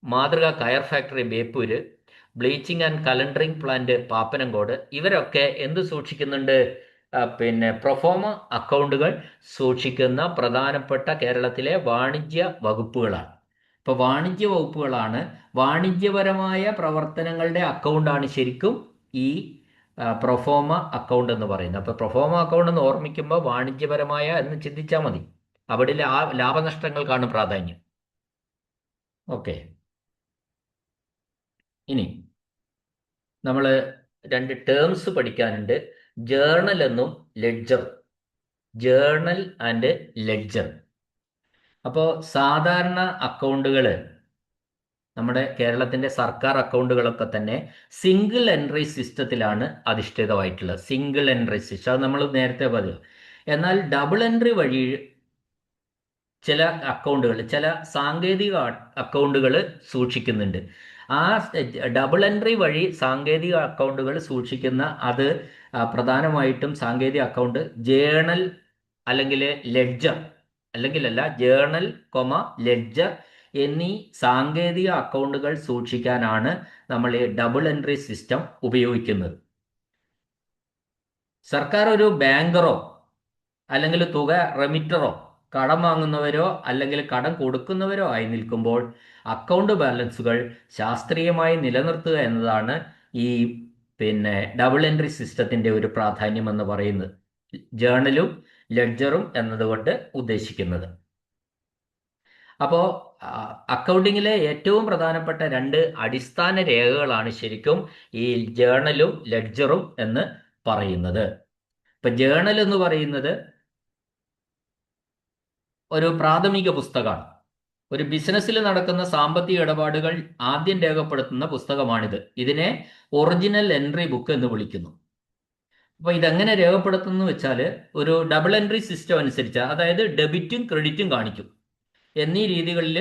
മാതൃക കയർ factory Beypore, bleaching and calendering plant Pappanamcode, ഇവരൊക്കെ എന്ത് സൂക്ഷിക്കുന്നുണ്ട്? പിന്നെ പ്രൊഫോമ അക്കൗണ്ടുകൾ സൂക്ഷിക്കുന്ന പ്രധാനപ്പെട്ട കേരളത്തിലെ വാണിജ്യ വകുപ്പുകളാണ്. ഇപ്പൊ വാണിജ്യ വകുപ്പുകളാണ്. വാണിജ്യപരമായ പ്രവർത്തനങ്ങളുടെ അക്കൗണ്ടാണ് ശരിക്കും ഈ പ്രൊഫോമ അക്കൗണ്ട് എന്ന് പറയുന്നത്. അപ്പൊ പ്രൊഫോമ അക്കൗണ്ട് എന്ന് ഓർമ്മിക്കുമ്പോൾ വാണിജ്യപരമായ എന്ന് ചിന്തിച്ചാൽ മതി. അവിടെ ലാഭനഷ്ടങ്ങൾക്കാണ് പ്രാധാന്യം. ഓക്കെ, ഇനി നമ്മൾ രണ്ട് ടേംസ് പഠിക്കാനുണ്ട്: ജേർണൽ എന്നും ലെഡ്ജർ. Journal and ledger. അപ്പോൾ സാധാരണ അക്കൗണ്ടുകൾ, നമ്മുടെ കേരളത്തിന്റെ സർക്കാർ അക്കൗണ്ടുകളൊക്കെ തന്നെ സിംഗിൾ എൻട്രി സിസ്റ്റത്തിലാണ് അധിഷ്ഠിതമായിട്ടുള്ളത്. സിംഗിൾ എൻട്രി സിസ്റ്റം, അത് നമ്മൾ നേരത്തെ പറഞ്ഞു. എന്നാൽ ഡബിൾ എൻട്രി വഴി ചില അക്കൗണ്ടുകൾ, ചില സാങ്കേതിക അക്കൗണ്ടുകൾ സൂക്ഷിക്കുന്നുണ്ട്. ആ ഡബിൾ എൻട്രി വഴി സാങ്കേതിക അക്കൗണ്ടുകൾ സൂക്ഷിക്കുന്ന അത് പ്രധാനമായിട്ടും സാങ്കേതിക അക്കൗണ്ട് ജേണൽ അല്ലെങ്കിൽ ലെഡ്ജർ, അല്ല ജേണൽ ലെഡ്ജർ എന്നീ സാങ്കേതിക അക്കൗണ്ടുകൾ സൂക്ഷിക്കാനാണ് നമ്മൾ ഈ ഡബിൾ എൻട്രി സിസ്റ്റം ഉപയോഗിക്കുന്നത്. സർക്കാർ ഒരു ബാങ്കറോ അല്ലെങ്കിൽ തുക റെമിറ്ററോ കടം വാങ്ങുന്നവരോ അല്ലെങ്കിൽ കടം കൊടുക്കുന്നവരോ ആയി നിൽക്കുമ്പോൾ അക്കൗണ്ട് ബാലൻസുകൾ ശാസ്ത്രീയമായി നിലനിർത്തുക എന്നതാണ് ഈ ഡബിൾ എൻട്രി സിസ്റ്റത്തിന്റെ ഒരു പ്രാധാന്യം എന്ന് പറയുന്നത്, ജേണലും ലെഡ്ജറും എന്നതുകൊണ്ട് ഉദ്ദേശിക്കുന്നത്. അപ്പോൾ അക്കൗണ്ടിങ്ങിലെ ഏറ്റവും പ്രധാനപ്പെട്ട രണ്ട് അടിസ്ഥാന രേഖകളാണ് ശരിക്കും ഈ ജേണലും ലെഡ്ജറും എന്ന് പറയുന്നത്. ഇപ്പൊ ജേണൽ എന്ന് പറയുന്നത് ഒരു പ്രാഥമിക പുസ്തകമാണ്. ഒരു ബിസിനസ്സിൽ നടക്കുന്ന സാമ്പത്തിക ഇടപാടുകൾ ആദ്യം രേഖപ്പെടുത്തുന്ന പുസ്തകമാണിത്. ഇതിനെ ഒറിജിനൽ എൻട്രി ബുക്ക് എന്ന് വിളിക്കുന്നു. അപ്പോൾ ഇതെങ്ങനെ രേഖപ്പെടുത്തുന്നു വെച്ചാൽ ഒരു ഡബിൾ എൻട്രി സിസ്റ്റം അനുസരിച്ച്, അതായത് ഡെബിറ്റും ക്രെഡിറ്റും കാണിക്കും എന്നീ രീതികളിൽ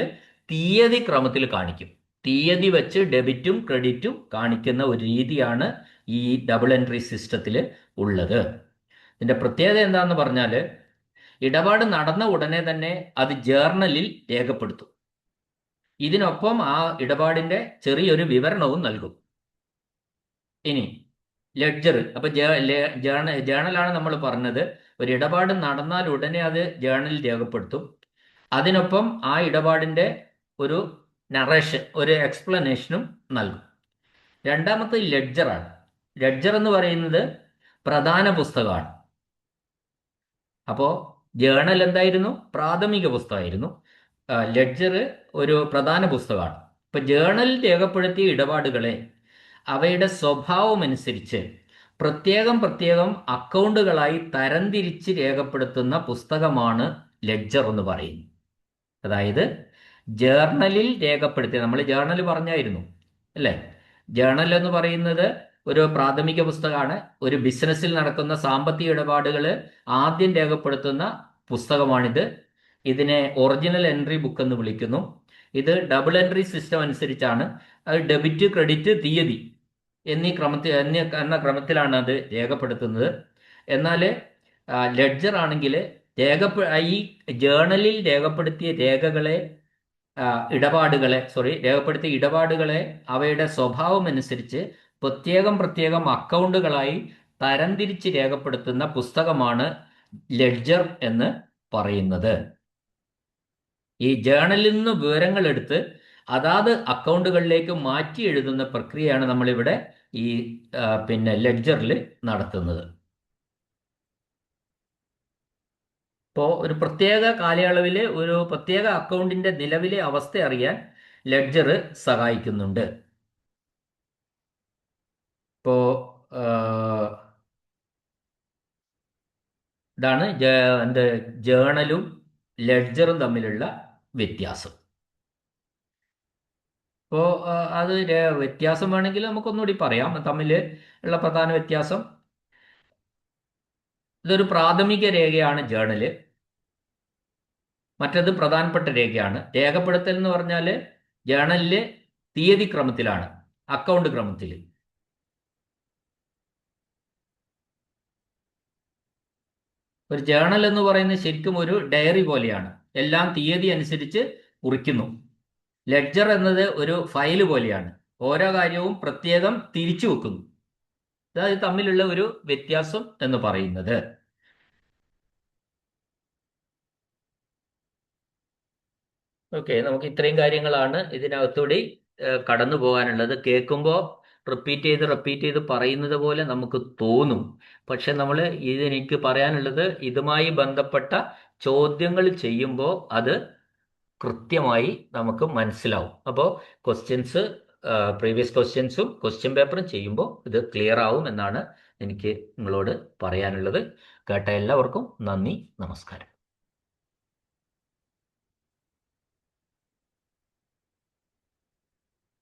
തീയതി ക്രമത്തിൽ കാണിക്കും. തീയതി വെച്ച് ഡെബിറ്റും ക്രെഡിറ്റും കാണിക്കുന്ന ഒരു രീതിയാണ് ഈ ഡബിൾ എൻട്രി സിസ്റ്റത്തിൽ ഉള്ളത്. ഇതിന്റെ പ്രത്യേകത എന്താന്ന് പറഞ്ഞാൽ ഇടപാട് നടന്ന ഉടനെ തന്നെ അത് ജേർണലിൽ രേഖപ്പെടുത്തും. ഇതിനൊപ്പം ആ ഇടപാടിന്റെ ചെറിയൊരു വിവരണവും നൽകും. ഇനി ലെഡ്ജർ, അപ്പൊ ജേണലാണ് നമ്മൾ പറഞ്ഞത്. ഒരു ഇടപാട് നടന്നാൽ ഉടനെ അത് ജേണലിൽ രേഖപ്പെടുത്തും. അതിനൊപ്പം ആ ഇടപാടിന്റെ ഒരു നറേഷൻ, ഒരു എക്സ്പ്ലനേഷനും നൽകും. രണ്ടാമത്തെ ലെഡ്ജറാണ്. ലെഡ്ജർ എന്ന് പറയുന്നത് പ്രധാന പുസ്തകമാണ്. അപ്പോൾ ജേണൽ എന്തായിരുന്നു? പ്രാഥമിക പുസ്തകമായിരുന്നു. ലെഡ്ജർ ഒരു പ്രധാന പുസ്തകമാണ്. ഇപ്പൊ ജേണൽ രേഖപ്പെടുത്തിയ ഇടപാടുകളെ അവയുടെ സ്വഭാവം അനുസരിച്ച് പ്രത്യേകം അക്കൗണ്ടുകളായി തരംതിരിച്ച് രേഖപ്പെടുത്തുന്ന പുസ്തകമാണ് ലെഡ്ജർ എന്ന് പറയുന്നത്. അതായത് ജേർണലിൽ രേഖപ്പെടുത്തിയ, നമ്മൾ ജേർണൽ പറഞ്ഞായിരുന്നു അല്ലേ? ജേർണൽ എന്ന് പറയുന്നത് ഒരു പ്രാഥമിക പുസ്തകമാണ്. ഒരു ബിസിനസ്സിൽ നടക്കുന്ന സാമ്പത്തിക ഇടപാടുകൾ ആദ്യം രേഖപ്പെടുത്തുന്ന പുസ്തകമാണിത്. ഇതിനെ ഒറിജിനൽ എൻട്രി ബുക്ക് എന്ന് വിളിക്കുന്നു. ഇത് ഡബിൾ എൻട്രി സിസ്റ്റം അനുസരിച്ചാണ്. അത് ഡെബിറ്റ്, ക്രെഡിറ്റ്, തീയതി എന്ന ക്രമത്തിലാണ് അത് രേഖപ്പെടുത്തുന്നത്. എന്നാൽ ലെഡ്ജർ ആണെങ്കിൽ ഈ ജേർണലിൽ രേഖപ്പെടുത്തിയ രേഖപ്പെടുത്തിയ ഇടപാടുകളെ അവയുടെ സ്വഭാവം അനുസരിച്ച് പ്രത്യേകം അക്കൗണ്ടുകളായി തരംതിരിച്ച് രേഖപ്പെടുത്തുന്ന പുസ്തകമാണ് ലെഡ്ജർ എന്ന് പറയുന്നത്. ഈ ജേർണലിൽ നിന്ന് വിവരങ്ങൾ എടുത്ത് അതാത് അക്കൗണ്ടുകളിലേക്ക് മാറ്റി എഴുതുന്ന പ്രക്രിയയാണ് നമ്മളിവിടെ ഈ ലെഡ്ജറിൽ നടത്തുന്നത്. ഇപ്പോൾ ഒരു പ്രത്യേക കാലയളവിൽ ഒരു പ്രത്യേക അക്കൗണ്ടിന്റെ നിലവിലെ അവസ്ഥ അറിയാൻ ലെഡ്ജർ സഹായിക്കുന്നുണ്ട്. ഇപ്പോ ഇതാണ് എന്ത് ജേണലും ലെഡ്ജറും തമ്മിലുള്ള വ്യത്യാസം. ഇപ്പോൾ അത് വ്യത്യാസം വേണമെങ്കിൽ നമുക്കൊന്നുകൂടി പറയാം. തമ്മിൽ ഉള്ള പ്രധാന വ്യത്യാസം, ഇതൊരു പ്രാഥമിക രേഖയാണ് ജേണല്, മറ്റത് പ്രധാനപ്പെട്ട രേഖയാണ്. രേഖപ്പെടുത്തൽ എന്ന് പറഞ്ഞാൽ ജേണലില് തീയതി ക്രമത്തിലാണ്, അക്കൗണ്ട് ക്രമത്തിൽ. ഒരു ജേണൽ എന്ന് പറയുന്നത് ശരിക്കും ഒരു ഡയറി പോലെയാണ്, എല്ലാം തീയതി അനുസരിച്ച് കുറിക്കുന്നു. ലെഡ്ജർ എന്നത് ഒരു ഫയൽ പോലെയാണ്, ഓരോ കാര്യവും പ്രത്യേകം തിരിച്ചു വെക്കുന്നു. അതായത് തമ്മിലുള്ള ഒരു വ്യത്യാസം എന്ന് പറയുന്നത്. ഓക്കെ, നമുക്ക് ഇത്രയും കാര്യങ്ങളാണ് ഇതിനകത്തൂടി കടന്നു പോകാനുള്ളത്. കേൾക്കുമ്പോൾ റിപ്പീറ്റ് ചെയ്ത് പറയുന്നത് പോലെ നമുക്ക് തോന്നും. പക്ഷെ നമ്മൾ എനിക്ക് പറയാനുള്ളത്, ഇതുമായി ബന്ധപ്പെട്ട ചോദ്യങ്ങൾ ചെയ്യുമ്പോൾ അത് കൃത്യമായി നമുക്ക് മനസ്സിലാവും. അപ്പോൾ ക്വസ്റ്റ്യൻസ്, പ്രീവിയസ് ക്വസ്റ്റ്യൻസും ക്വസ്റ്റ്യൻ പേപ്പറും ചെയ്യുമ്പോൾ ഇത് ക്ലിയർ ആവും എന്നാണ് എനിക്ക് നിങ്ങളോട് പറയാനുള്ളത്. കേട്ട എല്ലാവർക്കും നന്ദി, നമസ്കാരം.